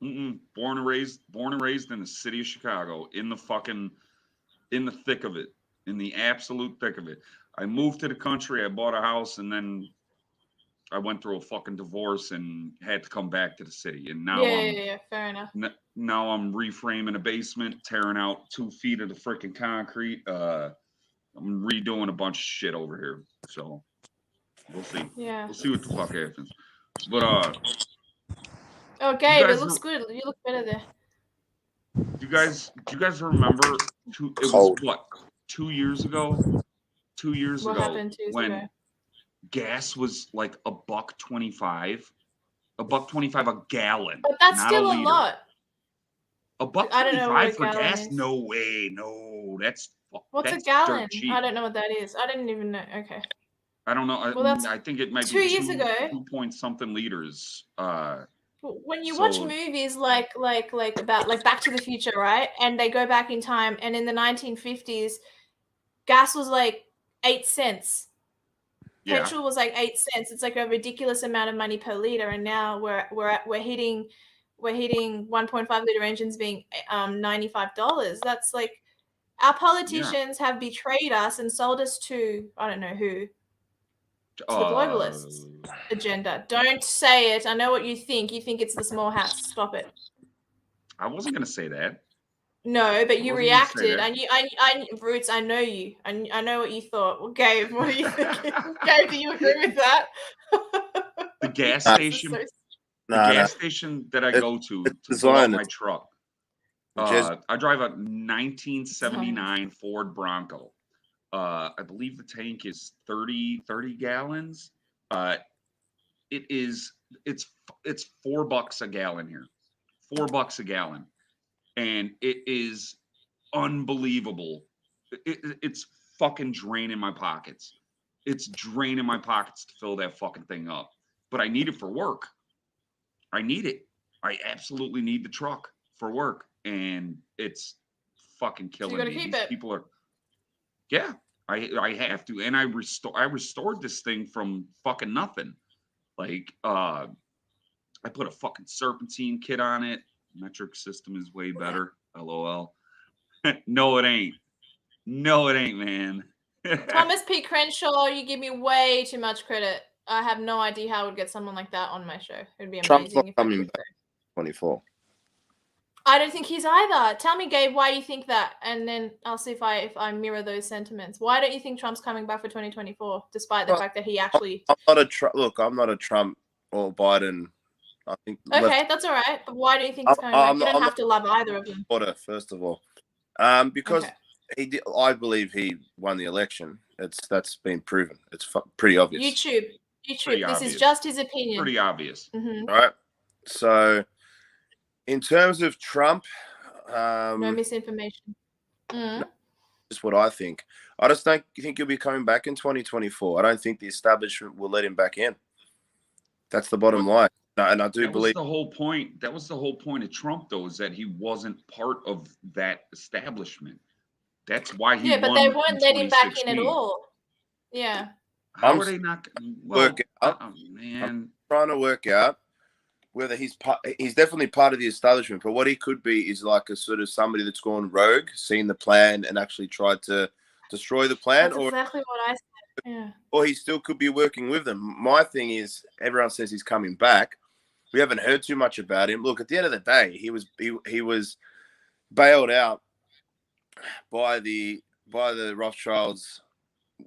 Born and raised in the city of Chicago, in the thick of it, in the absolute thick of it. I moved to the country, I bought a house, and then I went through a fucking divorce and had to come back to the city. And now Yeah, fair enough. now I'm reframing a basement, tearing out 2 feet of the freaking concrete. I'm redoing a bunch of shit over here. So we'll see. Yeah. We'll see what the fuck happens. But Oh, Gabe, it looks good. You look better there. do you guys remember it was Cold. what, 2 years ago? 2 years What ago happened 2 years when ago? gas was like $1.25. $1.25 a gallon. But that's not still a a liter. lot. I don't know what $1.25 a for gallon gas? is. No way. No, that's What's a dirt gallon? cheap. I don't know what that is. I didn't even know. Okay. I don't know. Well, that's I think it might 2 be years ago. 2 point something liters. When you watch So movies like about like Back to the Future, right? And they go back in time, and in the 1950s, gas was like 8 cents. yeah, Petrol was like 8 cents. It's like a ridiculous amount of money per liter, and now we're hitting 1.5 liter engines being $95. That's like our politicians have betrayed us and sold us to I don't know who, to the globalists agenda. Don't say it. I know what you think. You think it's the small hats. Stop it. I wasn't gonna say that. No, but you wasn't gonna say reacted. that. I Roots, I know you. I know what you thought. Well, Gabe, what are you thinking? Gabe, do you agree with that? The gas Nah. station, So the gas station that I go to fill up design my it. truck. Just I drive a 1979 Ford Bronco. I believe the tank is 30 gallons. It's $4 a gallon here. $4 a gallon. And it is unbelievable. It's fucking draining my pockets. It's draining my pockets to fill that fucking thing up. But I need it for work. I need it. I absolutely need the truck for work. And it's fucking killing gotta me. keep These it. people are, yeah, I have to. And I restored this thing from fucking nothing. Like I put a fucking serpentine kit on it. Metric system is way better. LOL. No, it ain't. No, it ain't, man. Thomas P. Crenshaw, you give me way too much credit. I have no idea how I would get someone like that on my show. It would be Trump's not amazing if I coming could. back 24. I don't think he's either. Tell me, Gabe, why you think that, and then I'll see if I mirror those sentiments. Why don't you think Trump's coming back for 2024, despite the fact that he actually? I'm not a I'm not a Trump or Biden. I think. Okay, that's all right. But why do you think he's coming back? You don't have to love either of them. First of all, because he did, I believe he won the election. That's been proven. It's pretty obvious. YouTube. Pretty This obvious. is just his opinion. Pretty obvious. Mm-hmm. Right. So, in terms of Trump, No misinformation. Just what I think. I just don't think he'll be coming back in 2024. I don't think the establishment will let him back in. That's the bottom line. And I do believe that was the whole point. That was the whole point of Trump, though, is that he wasn't part of that establishment. That's why he won. But they won't let him back in at all. Yeah. How are they not? Well, man, I'm trying to work out whether he's definitely part of the establishment, but what he could be is like a sort of somebody that's gone rogue, seen the plan, and actually tried to destroy the plan. That's exactly what I said. Yeah. Or he still could be working with them. My thing is, everyone says he's coming back. We haven't heard too much about him. Look, at the end of the day, he was bailed out by the Rothschilds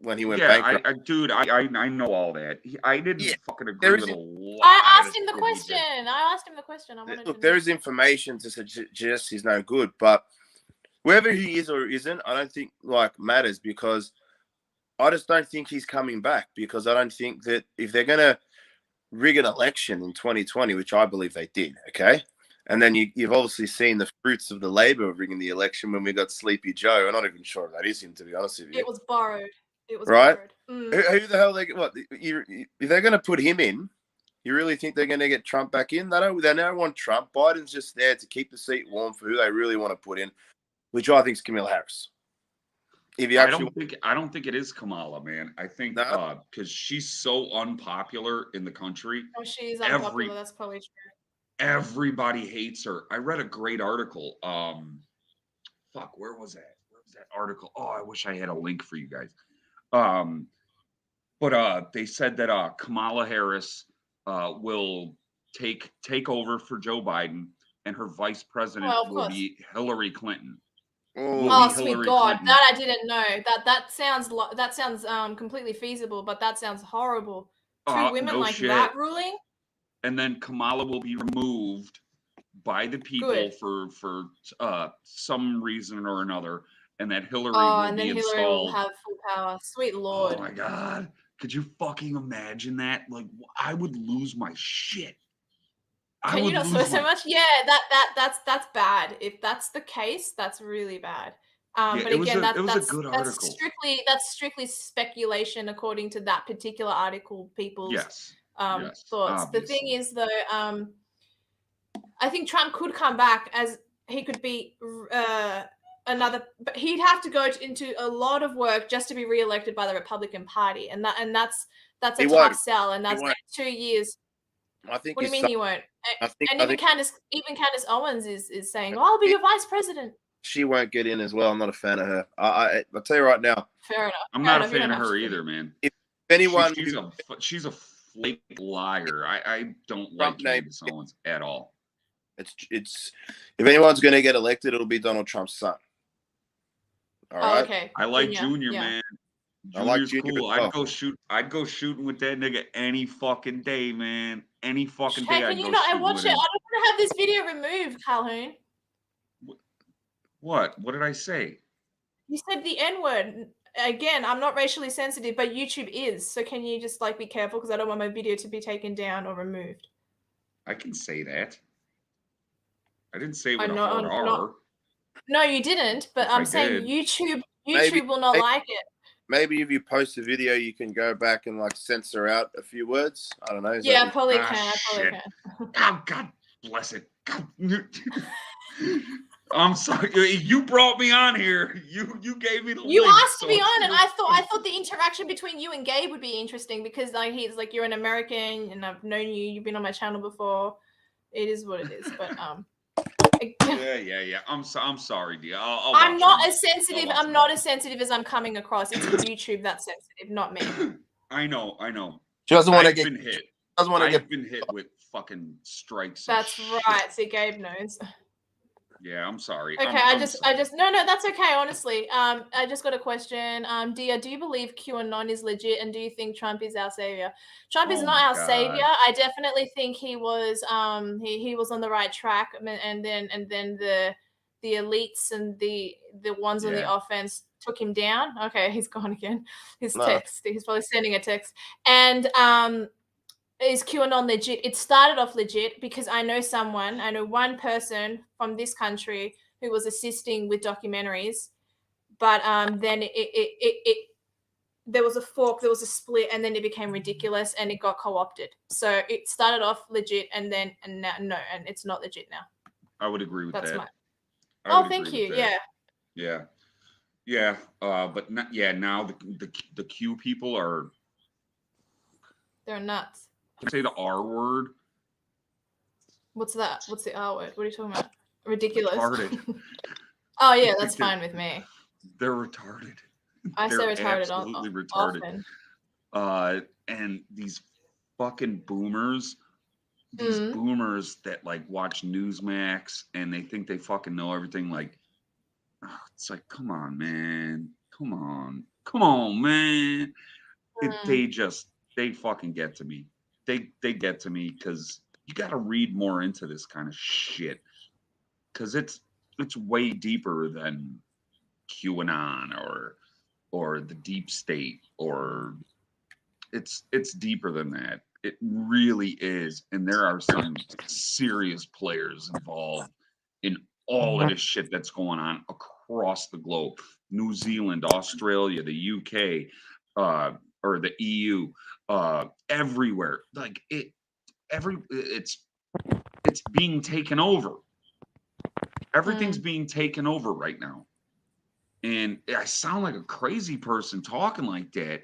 when he went bankrupt. I know all that. I didn't fucking agree with a lot. I asked him the question. Look, there is information to suggest he's no good, but whether he is or isn't, I don't think matters, because I just don't think he's coming back, because I don't think that if they're going to rig an election in 2020, which I believe they did, okay, And then you've obviously seen the fruits of the Labor ring in the election when we got Sleepy Joe. I'm not even sure if that is him, to be honest with you. It was borrowed. It was right? borrowed. Who the hell if they're going to put him in, you really think they're going to get Trump back in? They don't want Trump. Biden's just there to keep the seat warm for who they really want to put in, which I think is Kamala Harris. If you actually, I don't think it is Kamala, man. I think because she's so unpopular in the country. Oh, she's unpopular. That's probably true. Everybody hates her. I read a great article. Fuck, where was that? Where was that article? Oh, I wish I had a link for you guys. But they said that Kamala Harris will take over for Joe Biden, and her vice president will be Hillary Clinton. Oh, sweet God! Clinton. That I didn't know. That sounds completely feasible, but that sounds horrible. Two women like that ruling. And then Kamala will be removed by the people for some reason or another, and that Hillary will be installed. Hillary will have full power. Sweet Lord! Oh my God! Could you fucking imagine that? Like, I would lose my shit. Can you not swear so much? Yeah, that's bad. If that's the case, that's really bad. But again, that's strictly speculation according to that particular article. People's thoughts. Obviously. The thing is, though, I think Trump could come back as he could be another, but he'd have to go into a lot of work just to be reelected by the Republican Party, and that's a tough sell, and that's like 2 years. I think. What do you mean he won't? Even Candace Owens is saying, "Oh, I'll be your vice president." She won't get in as well. I'm not a fan of her. I'll tell you right now. Fair enough. I'm not a fan of her either, man. If anyone, she's a flake liar. I don't like Candace Owens at all. It's if anyone's going to get elected, it'll be Donald Trump's son. All right. Okay. I like Junior, man. Junior's cool. Well. I'd go shooting with that nigga any fucking day, man. Any fucking day. Can you not? I watch it. I don't want to have this video removed, Calhoun. What? What did I say? You said the N-word. Again, I'm not racially sensitive, but YouTube is. So can you just be careful, because I don't want my video to be taken down or removed. I can say that. I didn't say with a hard R. No, you didn't. But I'm saying YouTube will not like it. Maybe if you post a video, you can go back and censor out a few words. I don't know. Yeah, I probably can. Oh, God bless it. God. I'm sorry. You brought me on here. You gave me the link. You asked to be on, and I thought the interaction between you and Gabe would be interesting, because he's you're an American, and I've known you. You've been on my channel before. It is what it is, but Yeah. I'm sorry, dear. I'm not as sensitive. I'm not as sensitive as I'm coming across. It's YouTube that's sensitive, not me. I know. She doesn't want to get hit. I've been hit with fucking strikes. That's right. See, Gabe knows. Yeah, I'm sorry. Okay, I just no, that's okay. Honestly, I just got a question. Dia, do you believe QAnon is legit, and do you think Trump is our savior? Trump is not our savior. I definitely think he was he was on the right track, and then the elites and the ones on the offense took him down. Okay, he's gone again. His text. He's probably sending a text. And is QAnon legit? It started off legit because I know one person from this country who was assisting with documentaries, but then there was a fork, there was a split, and then it became ridiculous and it got co-opted. So it started off legit, and now and it's not legit now. I would agree with that. Thank you. Yeah. But now the Q people they're nuts. Say the R word. What's that? What's the R word? What are you talking about? Ridiculous. Retarded. Oh yeah, that's fine with me. They're retarded. I say retarded. Absolutely retarded. Often. And these fucking boomers. These boomers that watch Newsmax and they think they fucking know everything. It's come on, man. Come on, man. They fucking get to me. They get to me because you got to read more into this kind of shit, because it's way deeper than QAnon or the deep state, or it's deeper than that. It really is. And there are some serious players involved in all of this shit that's going on across the globe. New Zealand, Australia, the UK, or the EU, everywhere. Like it's being taken over. Everything's being taken over right now. And I sound like a crazy person talking like that.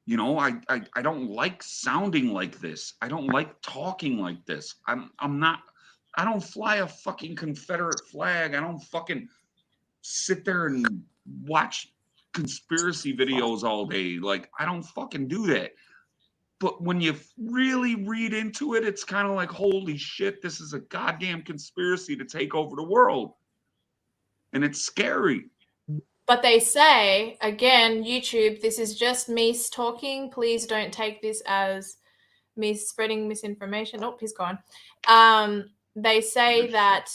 You know, I don't like sounding like this. I don't like talking like this. I'm not, I don't fly a fucking Confederate flag. I don't fucking sit there and watch conspiracy videos all day. Like, I don't fucking do that. But when you really read into it, it's kind of like, holy shit, this is a goddamn conspiracy to take over the world. And it's scary. But they say, again, YouTube, this is just me talking. Please don't take this as me spreading misinformation. Oh, he's gone. They say that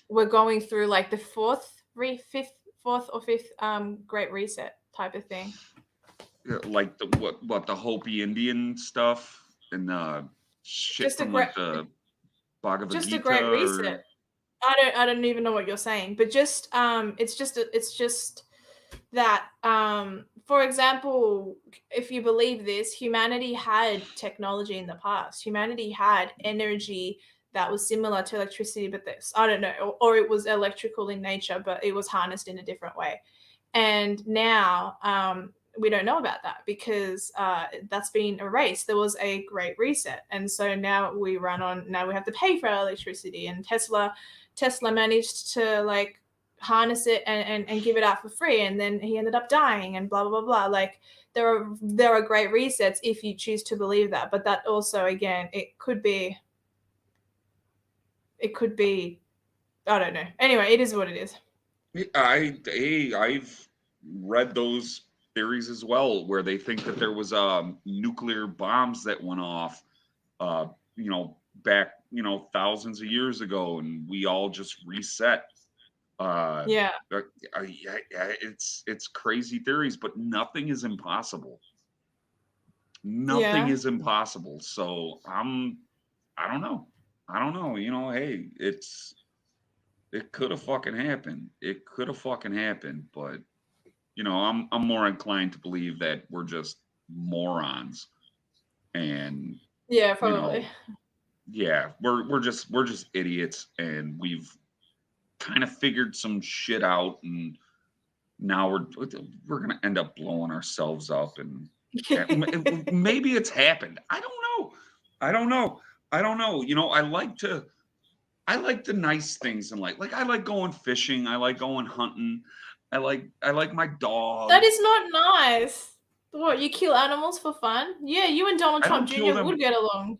we're going through like the fourth or fifth Great Reset type of thing. Like the what the Hopi Indian stuff and the shit Just from like the Bhagavad just Gita. a Great Reset. I don't even know what you're saying, but just it's just that for example, if you believe this, humanity had technology in the past. Humanity had energy that was similar to electricity, but this, I don't know, or it was electrical in nature, but it was harnessed in a different way. And now we don't know about that because that's been erased. There was a Great Reset, and so now we have to pay for our electricity. And Tesla managed to like harness it and give it out for free, and then he ended up dying and blah blah blah blah. Like there are great resets if you choose to believe that, but that also, again, it could be I don't know. Anyway, it is what it is. I've read those theories as well, where they think that there was nuclear bombs that went off back thousands of years ago, and we all just reset. Yeah. It's crazy theories, but nothing is impossible. Nothing is impossible. So I don't know. Hey, it could have fucking happened. It could have fucking happened, but I'm more inclined to believe that we're just morons. And yeah, probably. We're just idiots, and we've kind of figured some shit out, and now we're gonna end up blowing ourselves up, and maybe it's happened. I don't know. I like the nice things in life. Like I like going fishing. I like going hunting. I like my dog. That is not nice. What, you kill animals for fun? Yeah, you and Donald Trump Jr. would get along.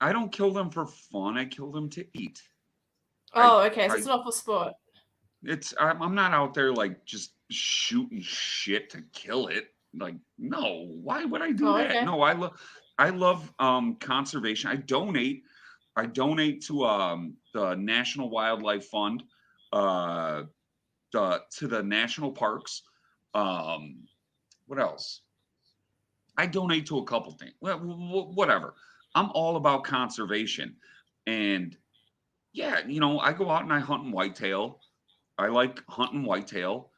I don't kill them for fun. I kill them to eat. Oh, okay. So it's not for sport. I'm not out there like just shooting shit to kill it. Like, no, why would I do that? Okay. No, I love conservation. I donate to the National Wildlife Fund, to the national parks. What else? I donate to a couple things. Whatever. I'm all about conservation, and yeah, I go out and I hunt in whitetail. I like hunting whitetail.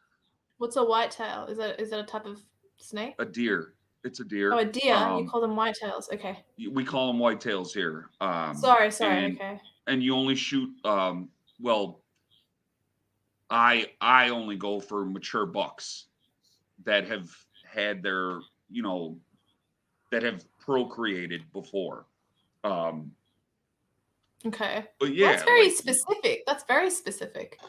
What's a whitetail? Is that a type of snake? A deer. It's a deer. Oh, a deer. You call them whitetails. Okay. We call them whitetails here. Sorry. Okay. And you only shoot. Well, I only go for mature bucks that have had their, that have procreated before. Okay. But yeah, that's very specific. That's very specific.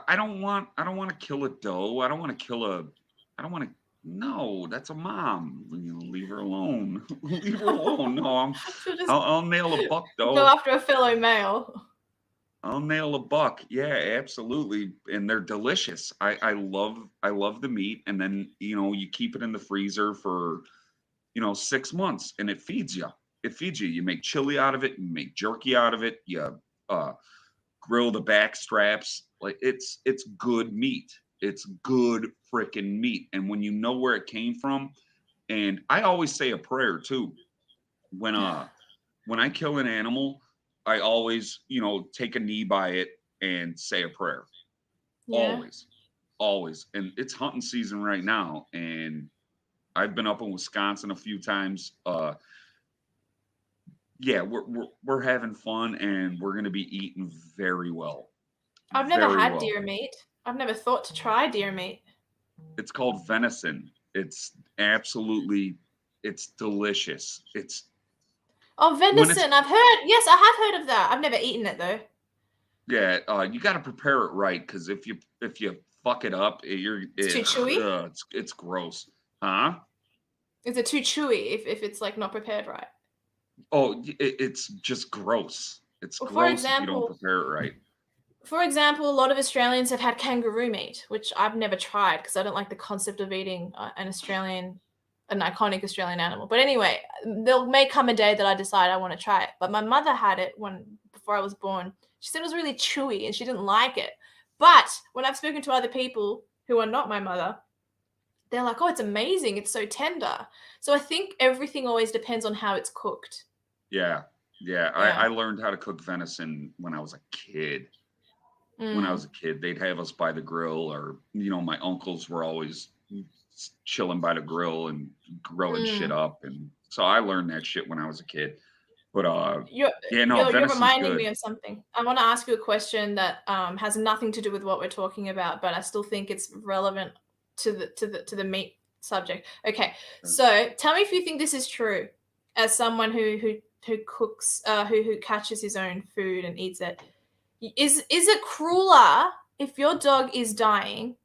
I don't want to kill a doe. I don't want to. No, that's a mom. Leave her alone. Leave her alone. No, I'll nail a buck though. Go after a fellow male. I'll nail a buck. Yeah, absolutely. And they're delicious. I love the meat. And then, you keep it in the freezer for, 6 months, and it feeds you. You make chili out of it, you make jerky out of it, you grill the back straps. Like it's good meat. It's good freaking meat. And when you know where it came from, And I always say a prayer too. When I kill an animal, I always, take a knee by it and say a prayer. Yeah. Always. And it's hunting season right now. And I've been up in Wisconsin a few times. Yeah, we're having fun, and we're gonna be eating very well. I've never Very had well. deer meat. I've never thought to try deer meat. It's called venison. It's absolutely, it's delicious. It's Oh, when it's venison. I've heard. Yes, I have heard of that. I've never eaten it though. yeah. You got to prepare it right, because if you fuck it up, It's too chewy. it's gross, huh? Is it too chewy if it's like not prepared right? Oh, it's just gross. It's Well, gross if you don't prepare it right. for example, a lot of Australians have had kangaroo meat, which I've never tried because I don't like the concept of eating an iconic Australian animal. But anyway, there may come a day that I decide I want to try it. But my mother had it before I was born. She said it was really chewy and she didn't like it. But when I've spoken to other people who are not my mother, they're like, oh, it's amazing. It's so tender. So I think everything always depends on how it's cooked. Yeah. I learned how to cook venison when I was a kid. When I was a kid, they'd have us by the grill, or my uncles were always chilling by the grill and grilling shit up, and so I learned that shit when I was a kid. But You're venison's reminding good. me of something. I want to ask you a question that has nothing to do with what we're talking about, but I still think it's relevant to the meat subject. Okay, so tell me if you think this is true, as someone who cooks, who catches his own food and eats it. Is it crueler if your dog is dying?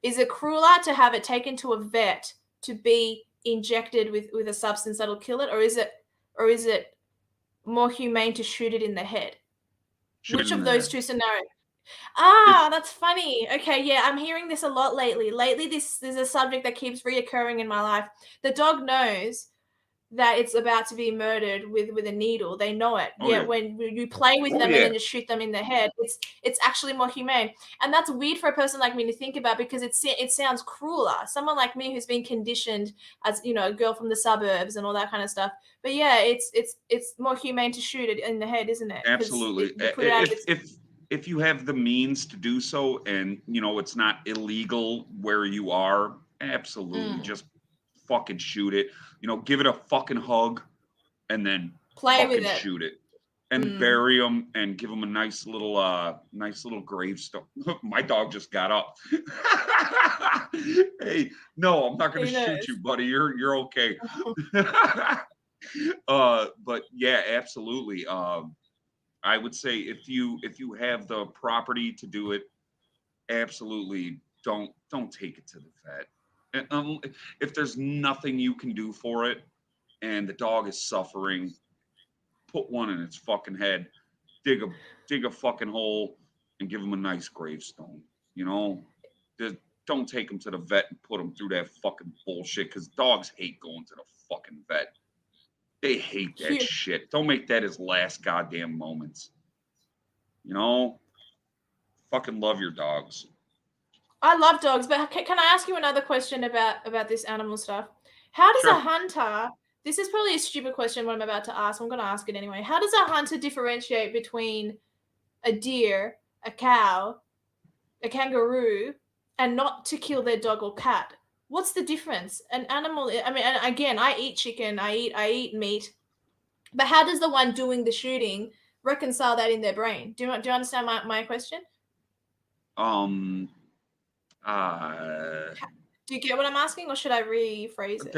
Is it crueler to have it taken to a vet to be injected with a substance that'll kill it, or is it more humane to shoot it in the head? Which of those two scenarios? That's funny. Okay, yeah, I'm hearing this a lot lately. Lately, this is a subject that keeps reoccurring in my life. The dog knows that it's about to be murdered with a needle. They know it. Yet when you play with them and then just shoot them in the head, it's actually more humane. And that's weird for a person like me to think about, because it sounds crueler. Someone like me who's been conditioned as a girl from the suburbs and all that kind of stuff. But yeah, it's more humane to shoot it in the head, isn't it? Absolutely. If you have the means to do so, and it's not illegal where you are, absolutely just fucking shoot it. Give it a fucking hug, and then play with fucking it. shoot it, and bury them, and give them a nice little gravestone. My dog just got up. Hey, no, I'm not gonna shoot you, buddy. You're okay. But yeah, absolutely. I would say if you have the property to do it, absolutely don't take it to the vet. And, if there's nothing you can do for it, and the dog is suffering, put one in its fucking head, dig a fucking hole, and give him a nice gravestone. Just don't take him to the vet and put him through that fucking bullshit, because dogs hate going to the fucking vet. They hate that shit. Don't make that his last goddamn moments. Fucking love your dogs. I love dogs, but can I ask you another question about this animal stuff? How does a hunter, this is probably a stupid question what I'm about to ask, I'm going to ask it anyway. How does a hunter differentiate between a deer, a cow, a kangaroo, and not to kill their dog or cat? What's the difference? An animal, I mean, and again, I eat chicken, I eat meat, but how does the one doing the shooting reconcile that in their brain? Do you understand my question? Do you get what I'm asking, or should I rephrase it?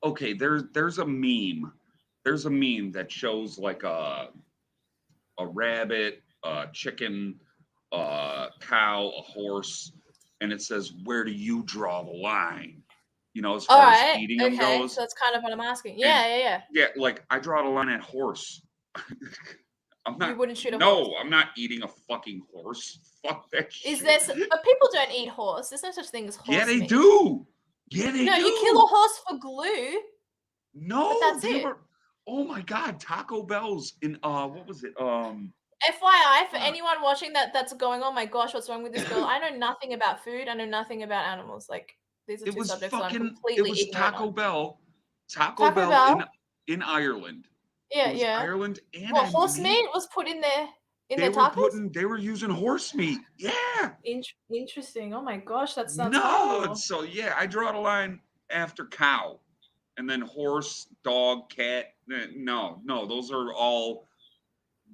Okay, there's a meme. There's a meme that shows like a rabbit, a chicken, a cow, a horse, and it says, "Where do you draw the line?" As far as eating them goes. So that's kind of what I'm asking. Yeah. Yeah, like I draw the line at horse. I'm not. You wouldn't shoot a horse. No, I'm not eating a fucking horse. Fuck that shit. But people don't eat horse. There's no such thing as horse meat. Yeah, they do. Yeah, they do. No, you kill a horse for glue. No, but that's it. Oh my god, Taco Bell's in what was it? FYI, for anyone watching that's going, oh my gosh, what's wrong with this girl? I know nothing about food. I know nothing about animals. Like, These are It two was subjects that I'm fucking. It completely was ignorant Taco on. Bell. Taco Taco Bell Bell? in Ireland. Yeah, It was yeah. Ireland, and What, horse meat was put in there in the tacos? They were using horse meat. Yeah. Interesting. Oh my gosh, that sounds No. horrible. So yeah, I draw the line after cow, and then horse, dog, cat. No, those are all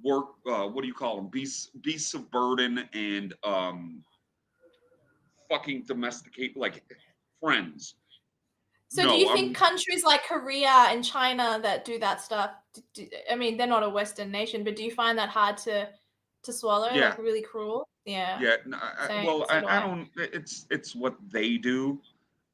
work. What do you call them? Beasts of burden and fucking domesticate like friends. So do No, you think countries like Korea and China that do that stuff, I mean, they're not a Western nation, but do you find that hard to swallow, yeah, like really cruel? Yeah, yeah. No, same. well, So do I I. don't. It's what they do.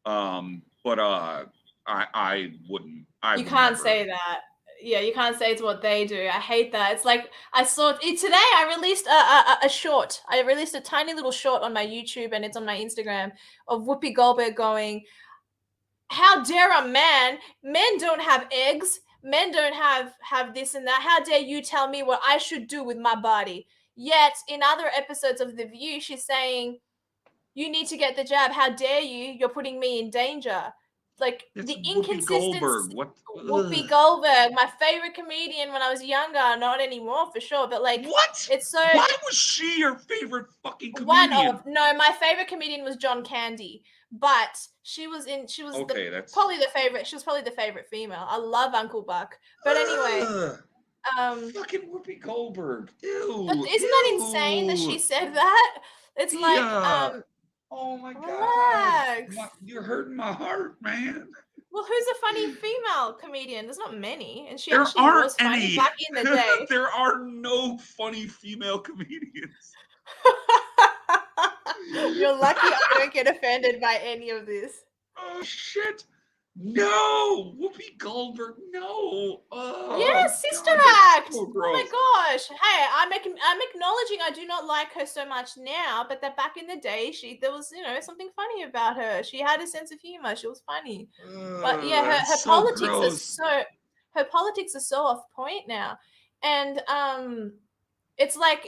But I wouldn't. I You would can't never. say that. Yeah, you can't say it's what they do. I hate that. It's like I saw it today. I released a short. I released a tiny little short on my YouTube, and it's on my Instagram, of Whoopi Goldberg going, "How dare a man? Men don't have eggs. Men don't have this and that. How dare you tell me what I should do with my body?" Yet in other episodes of The View, she's saying, "You need to get the jab. How dare you? You're putting me in danger." Like It's the Whoopi Goldberg. inconsistency. What? Whoopi Ugh. Goldberg, my favorite comedian when I was younger, not anymore for sure, but like What? it's so Why was she your favorite fucking one comedian? of no, my favorite comedian was John Candy, but she was Okay, that's probably the favorite. She was probably the favorite female. I love Uncle Buck, but anyway, ugh, um, fucking Whoopi Goldberg. but Ew, isn't that insane that she ew. said that? It's like, Yeah. Oh my God. relax. You're hurting my heart, man. Well, who's a funny female comedian? There's not many, and she There actually aren't was funny any. back in the day. There are no funny female comedians. You're lucky I don't get offended by any of this. Oh shit. No, Whoopi Goldberg. No. Yeah, Oh Sister God, that's Act. so Oh my gross. gosh. Hey, I'm acknowledging I do not like her so much now, but that back in the day, there was something funny about her. She had a sense of humor. She was funny. But yeah, That's her so politics are gross. so off point now, and it's like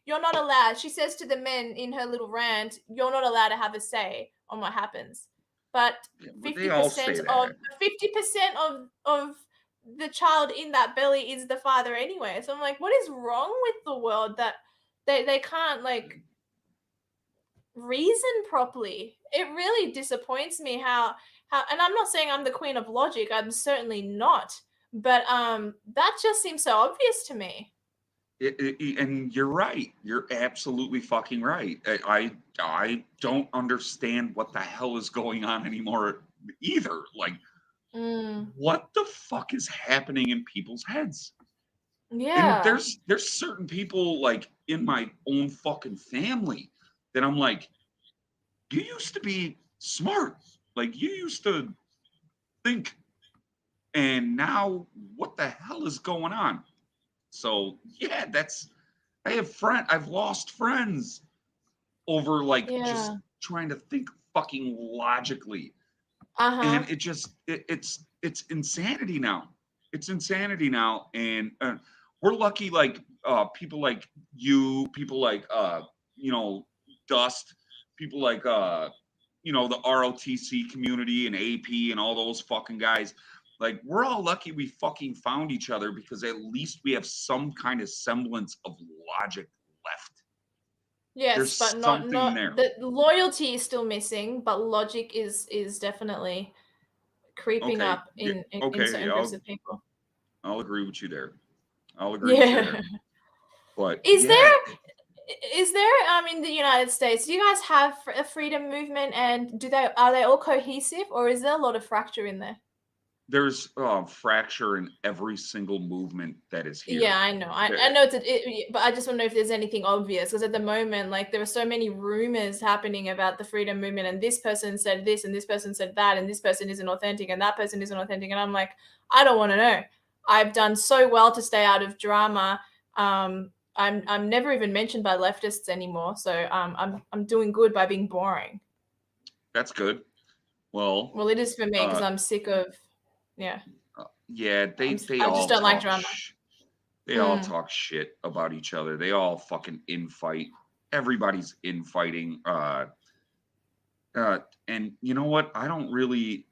you're not allowed. She says to the men in her little rant, "You're not allowed to have a say on what happens." But Yeah, but they all 50% say of that. 50% of the child in that belly is the father anyway. So I'm like, what is wrong with the world that they can't like reason properly? It really disappoints me how and I'm not saying I'm the queen of logic. I'm certainly not. But that just seems so obvious to me. And you're right. You're absolutely fucking right. I don't understand what the hell is going on anymore either. Like, Mm, what the fuck is happening in people's heads? And yeah. there's certain people like in my own fucking family that I'm like, you used to be smart. Like you used to think, and now what the hell is going on? So yeah, I've lost friends over like just Yeah. trying to think fucking logically. Uh-huh. And it's insanity now. It's insanity now. And we're lucky like people like you, people like you know, Dust, people like the ROTC community and AP and all those fucking guys. Like we're all lucky we fucking found each other because at least we have some kind of semblance of logic left. Yes, There's but not something there. the loyalty is still missing, but logic is definitely creeping Okay. up Yeah, in okay. certain groups of people. I'll agree with you there. I'll agree with you Yeah. there. But Is yeah, there in the United States, do you guys have a freedom movement, and are they all cohesive, or is there a lot of fracture in there? there's fracture in every single movement that is here. Yeah, I know. I There- know but I just want to know if there's anything obvious, because at the moment, like there are so many rumors happening about the freedom movement, and this person said this, and this person said that, and this person isn't authentic, and that person isn't authentic, and I'm like, I don't want to know. I've done so well to stay out of drama. I'm never even mentioned by leftists anymore, so I'm doing good by being boring. That's good. Well, Well, it is for me because uh, I'm sick of, yeah. yeah, they I just all don't like talk. drama. They all Mm. talk shit about each other. They all fucking infight. Everybody's infighting. And you know what? I don't really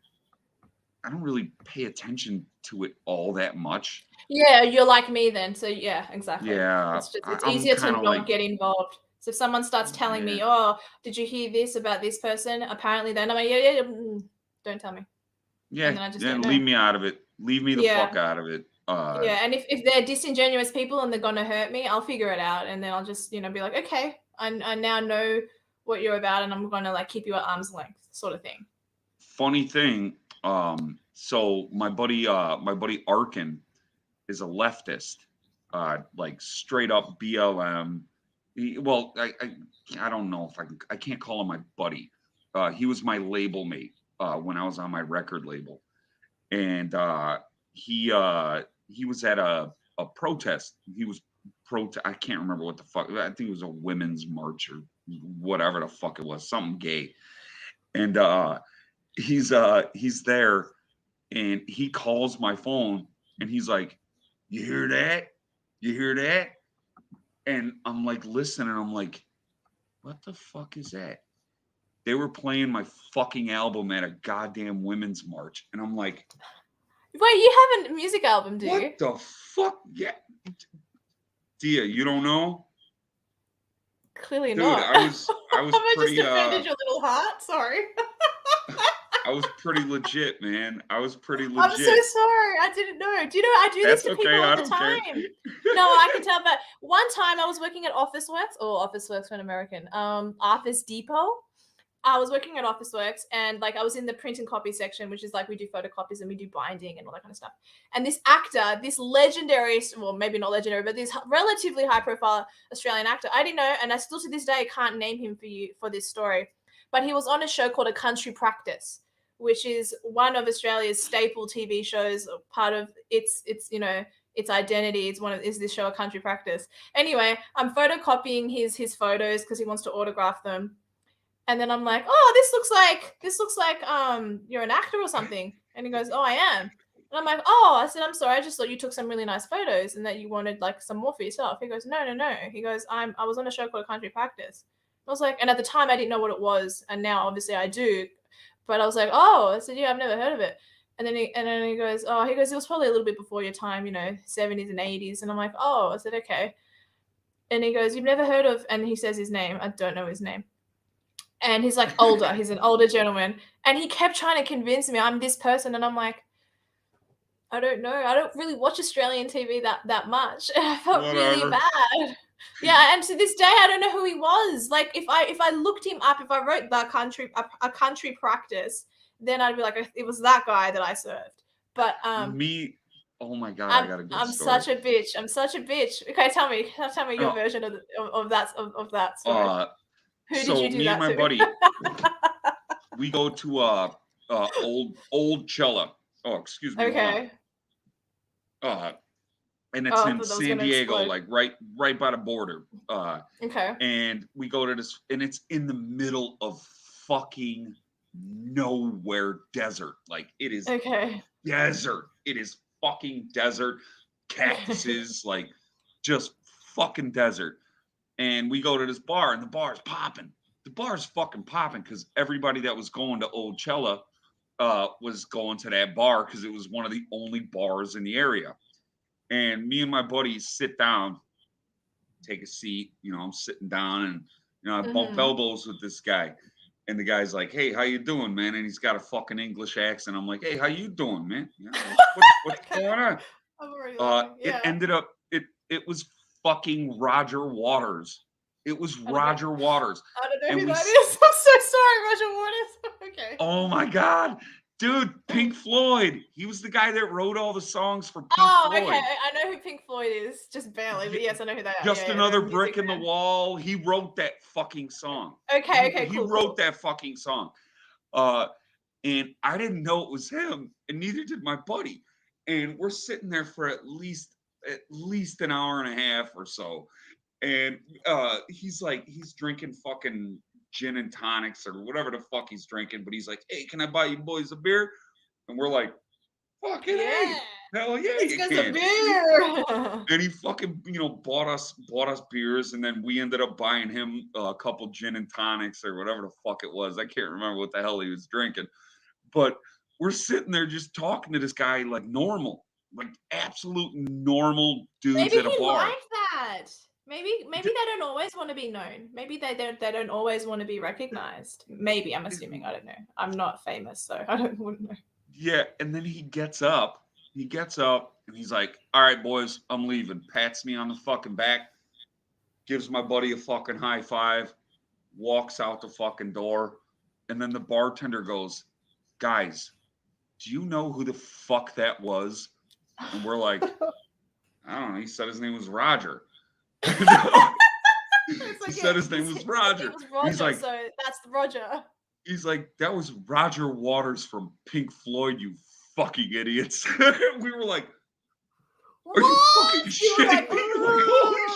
pay attention to it all that much. Yeah, you're like me then. So yeah, exactly. Yeah, It's I'm easier kind to of not like, get involved. So if someone starts telling me, yeah, "Oh, did you hear this about this person?" Apparently, then I'm like, "Yeah, don't tell me," and yeah, then I just yeah. don't know. Leave me out of it. Leave me the Yeah, fuck out of it. yeah. And if they're disingenuous people and they're gonna hurt me, I'll figure it out, and then I'll just be like, "Okay, I now know what you're about, and I'm gonna like keep you at arm's length," sort of thing. Funny thing. So my buddy Arkin is a leftist, like straight up BLM. Well, I don't know if I can't call him my buddy. He was my label mate when I was on my record label, and he was at a protest. He was I can't remember what the fuck. I think it was a women's march or whatever the fuck it was, something gay. And he's there, and he calls my phone, and he's like, "You hear that? You hear that?" And I'm like, listening. I'm like, "What the fuck is that?" They were playing my fucking album at a goddamn women's march, and I'm like, Wait, you have a music album, do you? "What the fuck?" Yeah, Dia, you don't know, Clearly dude. not. I was Have I just pretty offended your little heart? Sorry. I was pretty legit, man. I was pretty I'm so legit. sorry. I didn't know. Do you know I do this That's to people okay. all I the don't care. time? No, I can tell. But one time I was working at Officeworks, or Officeworks for an American, Office Depot. I was working at Officeworks, and like I was in the print and copy section, which is like we do photocopies and we do binding and all that kind of stuff. And this actor, this legendary, well, maybe not legendary, but this relatively high-profile Australian actor, I didn't know, and I still to this day can't name him for you for this story. But he was on a show called A Country Practice, which is one of Australia's staple TV shows. Part of its its identity. Is this show A Country Practice? Anyway, I'm photocopying his photos because he wants to autograph them. And then I'm like, "Oh, this looks like you're an actor or something." And he goes, "Oh, I am." And I'm like, "Oh," I said, "I'm sorry. I just thought you took some really nice photos and that you wanted like some more for yourself." He goes, "No, no, no." He goes, I was on a show called Country Practice." I was like, and at the time I didn't know what it was, and now obviously I do. But I was like, "Oh," I said, "Yeah, I've never heard of it." And then he goes, "Oh," he goes, "It was probably a little bit before your time, 70s and 80s." And I'm like, "Oh," I said, "Okay." And he goes, "You've never heard of," and he says his name. I don't know his name. And he's like older. He's an older gentleman. And he kept trying to convince me I'm this person. And I'm like, I don't know. I don't really watch Australian TV that much. And I felt really Whatever. bad. Yeah, and to this day I don't know who he was. Like if I looked him up, if I wrote a country practice, then I'd be like, it was that guy that I served. But Me, oh my god, I I'm got a good I'm story. such a bitch. I'm such a bitch. Okay, tell me your Oh, version of that story. uh, Who did so you do me and that my to? buddy, we go to old Cella. Oh, excuse me, hold on. Okay. Uh, and it's Oh, I in thought that was San gonna Diego, explode. like right by the border. Okay. And we go to this, and it's in the middle of fucking nowhere desert. Like it is Okay. desert. It is fucking desert. Cactuses, like just fucking desert. And we go to this bar, and the bar's popping. The bar's fucking popping because everybody that was going to Old Cella was going to that bar because it was one of the only bars in the area. And me and my buddies sit down, take a seat. I'm sitting down, and I bump Mhm. elbows with this guy. And the guy's like, "Hey, how you doing, man?" And he's got a fucking English accent. I'm like, "Hey, how you doing, man? What's Okay. going on?" I'm already laughing. It Yeah. ended up it was fucking Roger Waters. It was I don't know. Roger Waters, I don't know and who that is. I'm so sorry, Roger Waters. Okay. oh my god, dude, Pink Floyd. He was the guy that wrote all the songs for Pink Oh, okay. Floyd. I know who Pink Floyd is, just barely, but yes, I know who they are. Just Yeah, they're another a music brick in the band. wall. He wrote that fucking song. Okay, okay, He cool, wrote cool. that fucking song. Uh, and I didn't know it was him, and neither did my buddy. And we're sitting there for at least an hour and a half or so. And he's drinking fucking gin and tonics or whatever the fuck he's drinking, but he's like, "Hey, can I buy you boys a beer?" And we're like, "Fucking Yeah. hey." Hell yeah, Let's you get can. some beer. And he fucking, bought us beers, and then we ended up buying him a couple gin and tonics or whatever the fuck it was. I can't remember what the hell he was drinking. But we're sitting there just talking to this guy like normal, like absolute normal dudes Maybe at a he bar. liked that. Maybe they don't always want to be known. Maybe they don't always want to be recognized. Maybe, I'm assuming. I don't know. I'm not famous, so wouldn't know. Yeah, and then he gets up. And he's like, "All right, boys, I'm leaving." Pats me on the fucking back, gives my buddy a fucking high five, walks out the fucking door, and then the bartender goes, "Guys, do you know who the fuck that was?" And we're like, "I don't know." He said his name was Roger. He said his name was Roger. He's like, so that's Roger. He's like, "That was Roger Waters from Pink Floyd, you fucking idiots." We were like, "Are you fucking shitting me?" Like, holy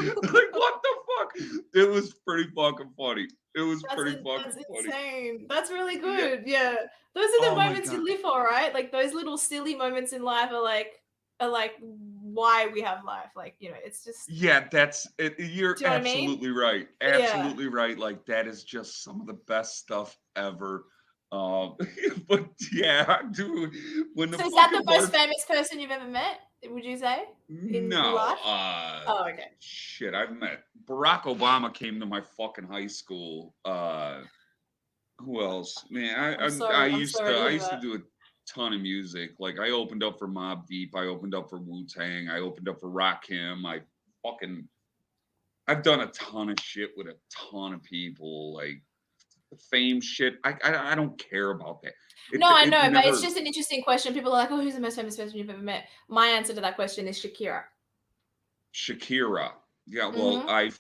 shit. Like, what the fuck? It was pretty fucking funny. That's insane. That's really Yeah. good. Yeah. Those are the Oh my moments you God. live for, right? Like those little silly moments in life are like why we have life. Like, it's just Yeah, that's it. You're Do you know what I mean? absolutely right. Yeah. Absolutely right. Like, that is just some of the best stuff ever. But yeah, I do. When the So is that the fucking most bar, famous person you've ever met? Would you say in no, life? Oh, okay. shit, I've met Barack Obama came to my fucking high school. Who else? Man, I I'm used sorry to to I hear used to that. do a ton of music. Like, I opened up for Mobb Deep, I opened up for Wu-Tang, I opened up for Rakim. I've done a ton of shit with a ton of people, like the fame shit. I don't care about that. No, I know, but Never. it's just an interesting question. People are like, "Oh, who's the most famous person you've ever met?" My answer to that question is Shakira. Shakira. Yeah, well, Mhm. I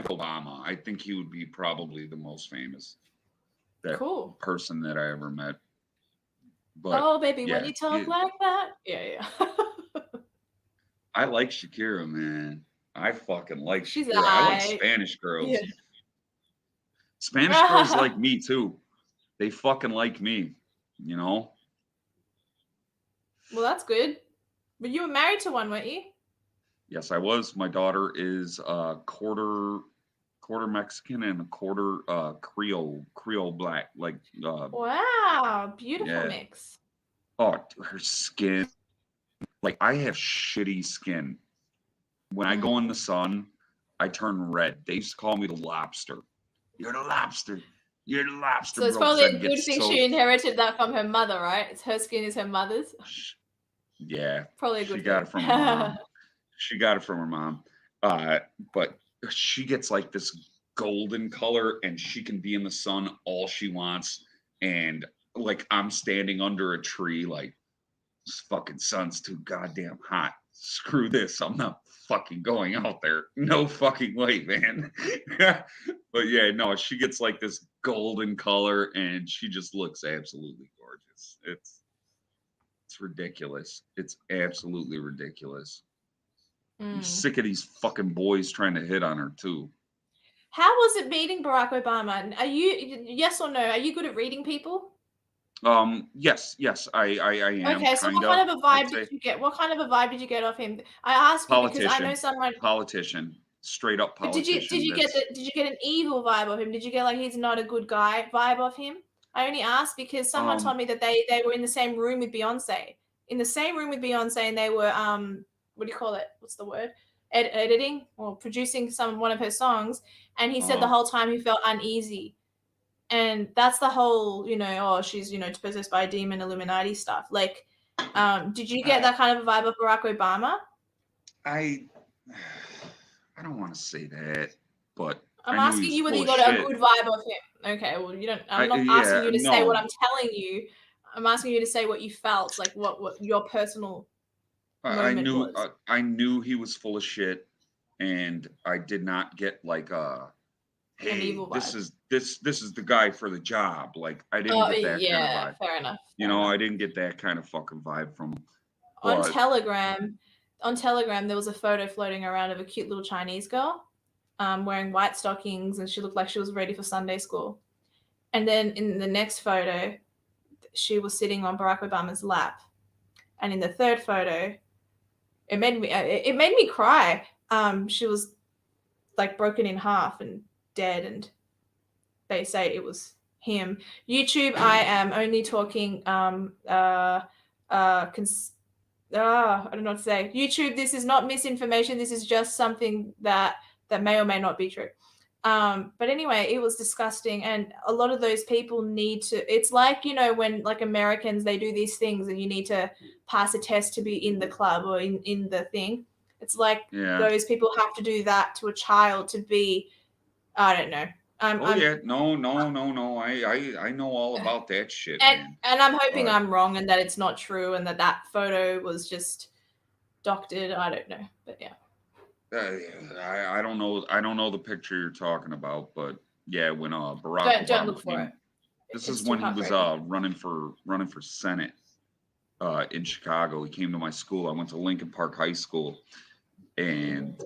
Obama. I think he would be probably the most famous Cool. person that I ever met. But Oh, baby, when yeah, you talk like that. Yeah. I like Shakira, man. I fucking like She's Shakira. I like aight. Spanish girls. Yeah. Spanish girls like me too. They fucking like me, you know? Well, that's good. But you were married to one, weren't you? Yes, I was. My daughter is quarter Mexican and a quarter Creole black. Like Wow, beautiful yeah. mix. Oh, her skin. Like, I have shitty skin. When I go in the sun, I turn red. They used to call me the lobster. You're the lobster. You're the lobster, So it's bro. 'Cause probably I'd a get good thing so she inherited that from her mother, right? It's her skin is her mother's. yeah. Probably a She good got thing. it from her mom. She got it from her mom. But she gets like this golden color, and she can be in the sun all she wants. And like, I'm standing under a tree, like, this fucking sun's too goddamn hot. Screw this. I'm not fucking going out there. No fucking way, man. But yeah, no, she gets like this golden color, and she just looks absolutely gorgeous. It's ridiculous. It's absolutely ridiculous. I'm sick of these fucking boys trying to hit on her too. How was it meeting Barack Obama? Are you, yes or no? Are you good at reading people? Yes, I am Okay, so kind what kind of. of a I'd vibe did say you get? What kind of a vibe did you get off him? I ask you because I know someone. politician, straight up But politician. did you get an evil vibe of him? Did you get like he's not a good guy vibe of him? I only asked because someone told me that they were in the same room with Beyonce. In the same room with Beyonce, and they were what do you call it? What's the word? Editing or producing one of her songs, and he said the whole time he felt uneasy. And that's the whole, oh, she's, possessed by a demon, Illuminati stuff. Like, did you get that kind of a vibe of Barack Obama? I don't want to say that, but I'm I knew he asking was you whether full you of got a shit. good vibe of him. Okay, well, you don't. I'm not asking you to say what I'm telling you. I'm asking you to say what you felt, like what your personal moment was. I knew he was full of shit, and I did not get like An hey, evil this vibe. is the guy for the job. Like, I didn't Oh get that kind of yeah, vibe. fair enough. I didn't get that kind of fucking vibe from him. On But Telegram, there was a photo floating around of a cute little Chinese girl, wearing white stockings, and she looked like she was ready for Sunday school. And then in the next photo, she was sitting on Barack Obama's lap, And in the third photo, it made me cry. She was like broken in half and dead, and they say it was him. YouTube, I am only talking I don't know what to say. YouTube, this is not misinformation. This is just something that may or may not be true. But anyway, it was disgusting. And a lot of those people need to, it's like, when like Americans, they do these things and you need to pass a test to be in the club or in the thing. It's like those people have to do that to a child to be, I don't know. No. I know all about that shit, man. And I'm hoping I'm wrong and that it's not true and that photo was just doctored. I don't know, but yeah. I don't know. I don't know the picture you're talking about, but yeah, when Barack don't Obama look for it. This is when he was running for Senate in Chicago. He came to my school. I went to Lincoln Park High School, and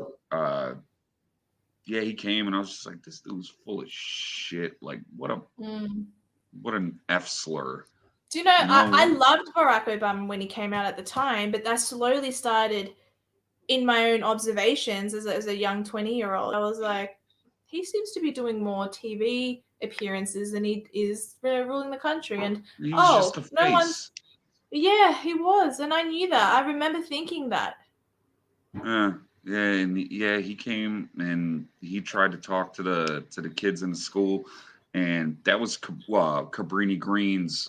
he came, and I was just like, this dude was full of shit. Like, what an F slur. Do you know, I loved Barack Obama when he came out at the time, but that slowly started in my own observations as a young 20-year-old. I was like, he seems to be doing more TV appearances than he is ruling the country. And he was just a face. Yeah, he was, and I knew that. I remember thinking that. He came and he tried to talk to the kids in the school, and that was Cabrini Green's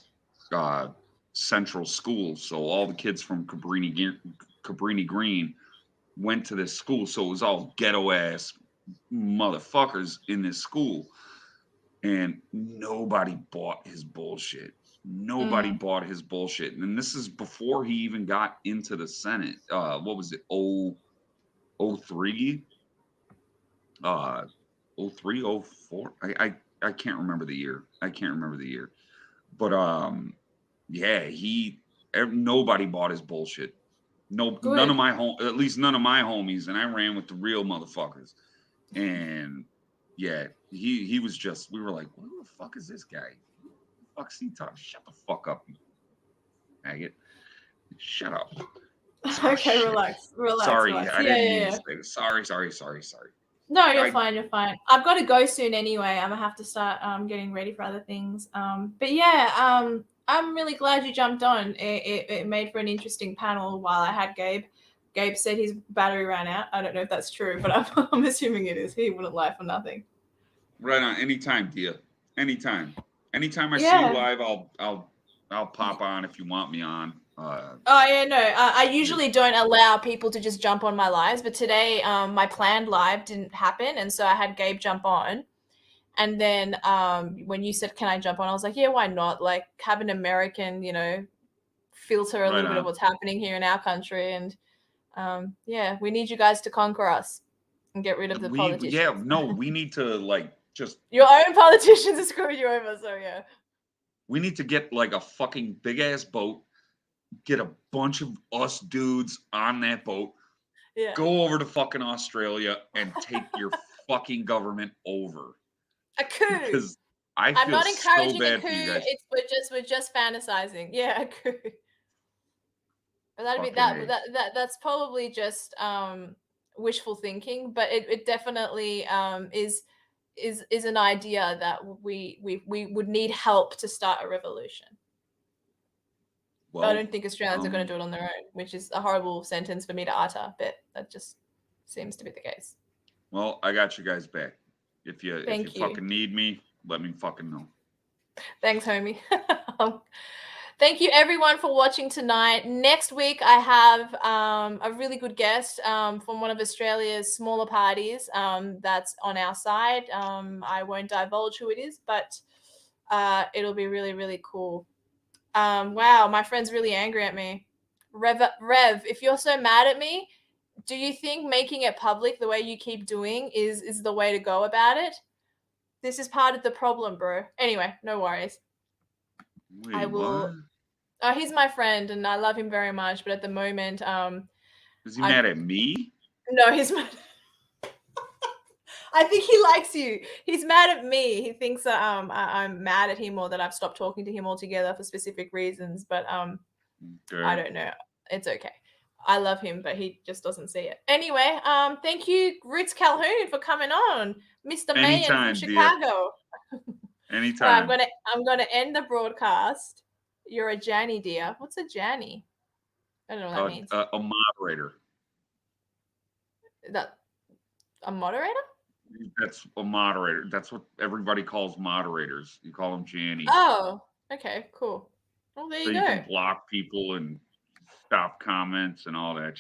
central school. So all the kids from Cabrini Green went to this school. So it was all ghetto ass motherfuckers in this school, and nobody bought his bullshit. Nobody bought his bullshit. And this is before he even got into the Senate. What was it? 03? 03, 04? I can't remember the year. But nobody bought his bullshit. None of my at least none of my homies, and I ran with the real motherfuckers. And he was just, we were like, who the fuck is this guy? Fuck's he talking? Shut the fuck up, you maggot. Shut up. Okay, shit. Relax. Sorry, relax. I didn't mean to say this. Sorry. No, you're fine. I've got to go soon anyway. I'm gonna have to start getting ready for other things. But yeah, I'm really glad you jumped on. It made for an interesting panel while I had Gabe. Gabe said his battery ran out. I don't know if that's true, but I'm assuming it is. He wouldn't lie for nothing. Right on. Anytime, Dia. Anytime I see you live, I'll pop on if you want me on. I usually don't allow people to just jump on my lives, but today my planned live didn't happen, and so I had Gabe jump on. And then when you said, can I jump on? I was like, yeah, why not? Like, have an American, filter a little bit of what's happening here in our country. And we need you guys to conquer us and get rid of the politicians. Yeah, no, we need to just... Your own politicians are screwing you over, so yeah. We need to get a fucking big ass boat, get a bunch of us dudes on that boat, go over to fucking Australia and take your fucking government over. A coup. Because I'm not encouraging a coup. We're just fantasizing. Yeah, a coup. But that'd be that's probably just wishful thinking, but it definitely is an idea that we would need help to start a revolution. Well, I don't think Australians are going to do it on their own, which is a horrible sentence for me to utter, but that just seems to be the case. Well, I got you guys back. If you fucking need me, let me fucking know. Thanks, homie. Thank you, everyone, for watching tonight. Next week, I have a really good guest from one of Australia's smaller parties that's on our side. I won't divulge who it is, but it'll be really, really cool. Wow, my friend's really angry at me. Rev, if you're so mad at me, do you think making it public the way you keep doing is the way to go about it? This is part of the problem, bro. Anyway, no worries. Wait, I will. What? He's my friend, and I love him very much. But at the moment, is he mad at me? No, he's mad. I think he likes you. He's mad at me. He thinks that I'm mad at him or that I've stopped talking to him altogether for specific reasons. But I don't know. It's okay. I love him, but he just doesn't see it. Anyway, thank you, Roots Calhoun, for coming on, Mr. Mayan from Anytime, dear. Chicago. Anytime. I'm gonna end the broadcast. You're a Janny, dear. What's a Janny? I don't know what that means. A moderator. That a moderator? That's a moderator. That's what everybody calls moderators. You call them Janny. Oh, okay, cool. Well, there So you you go. can block people and stop comments and all that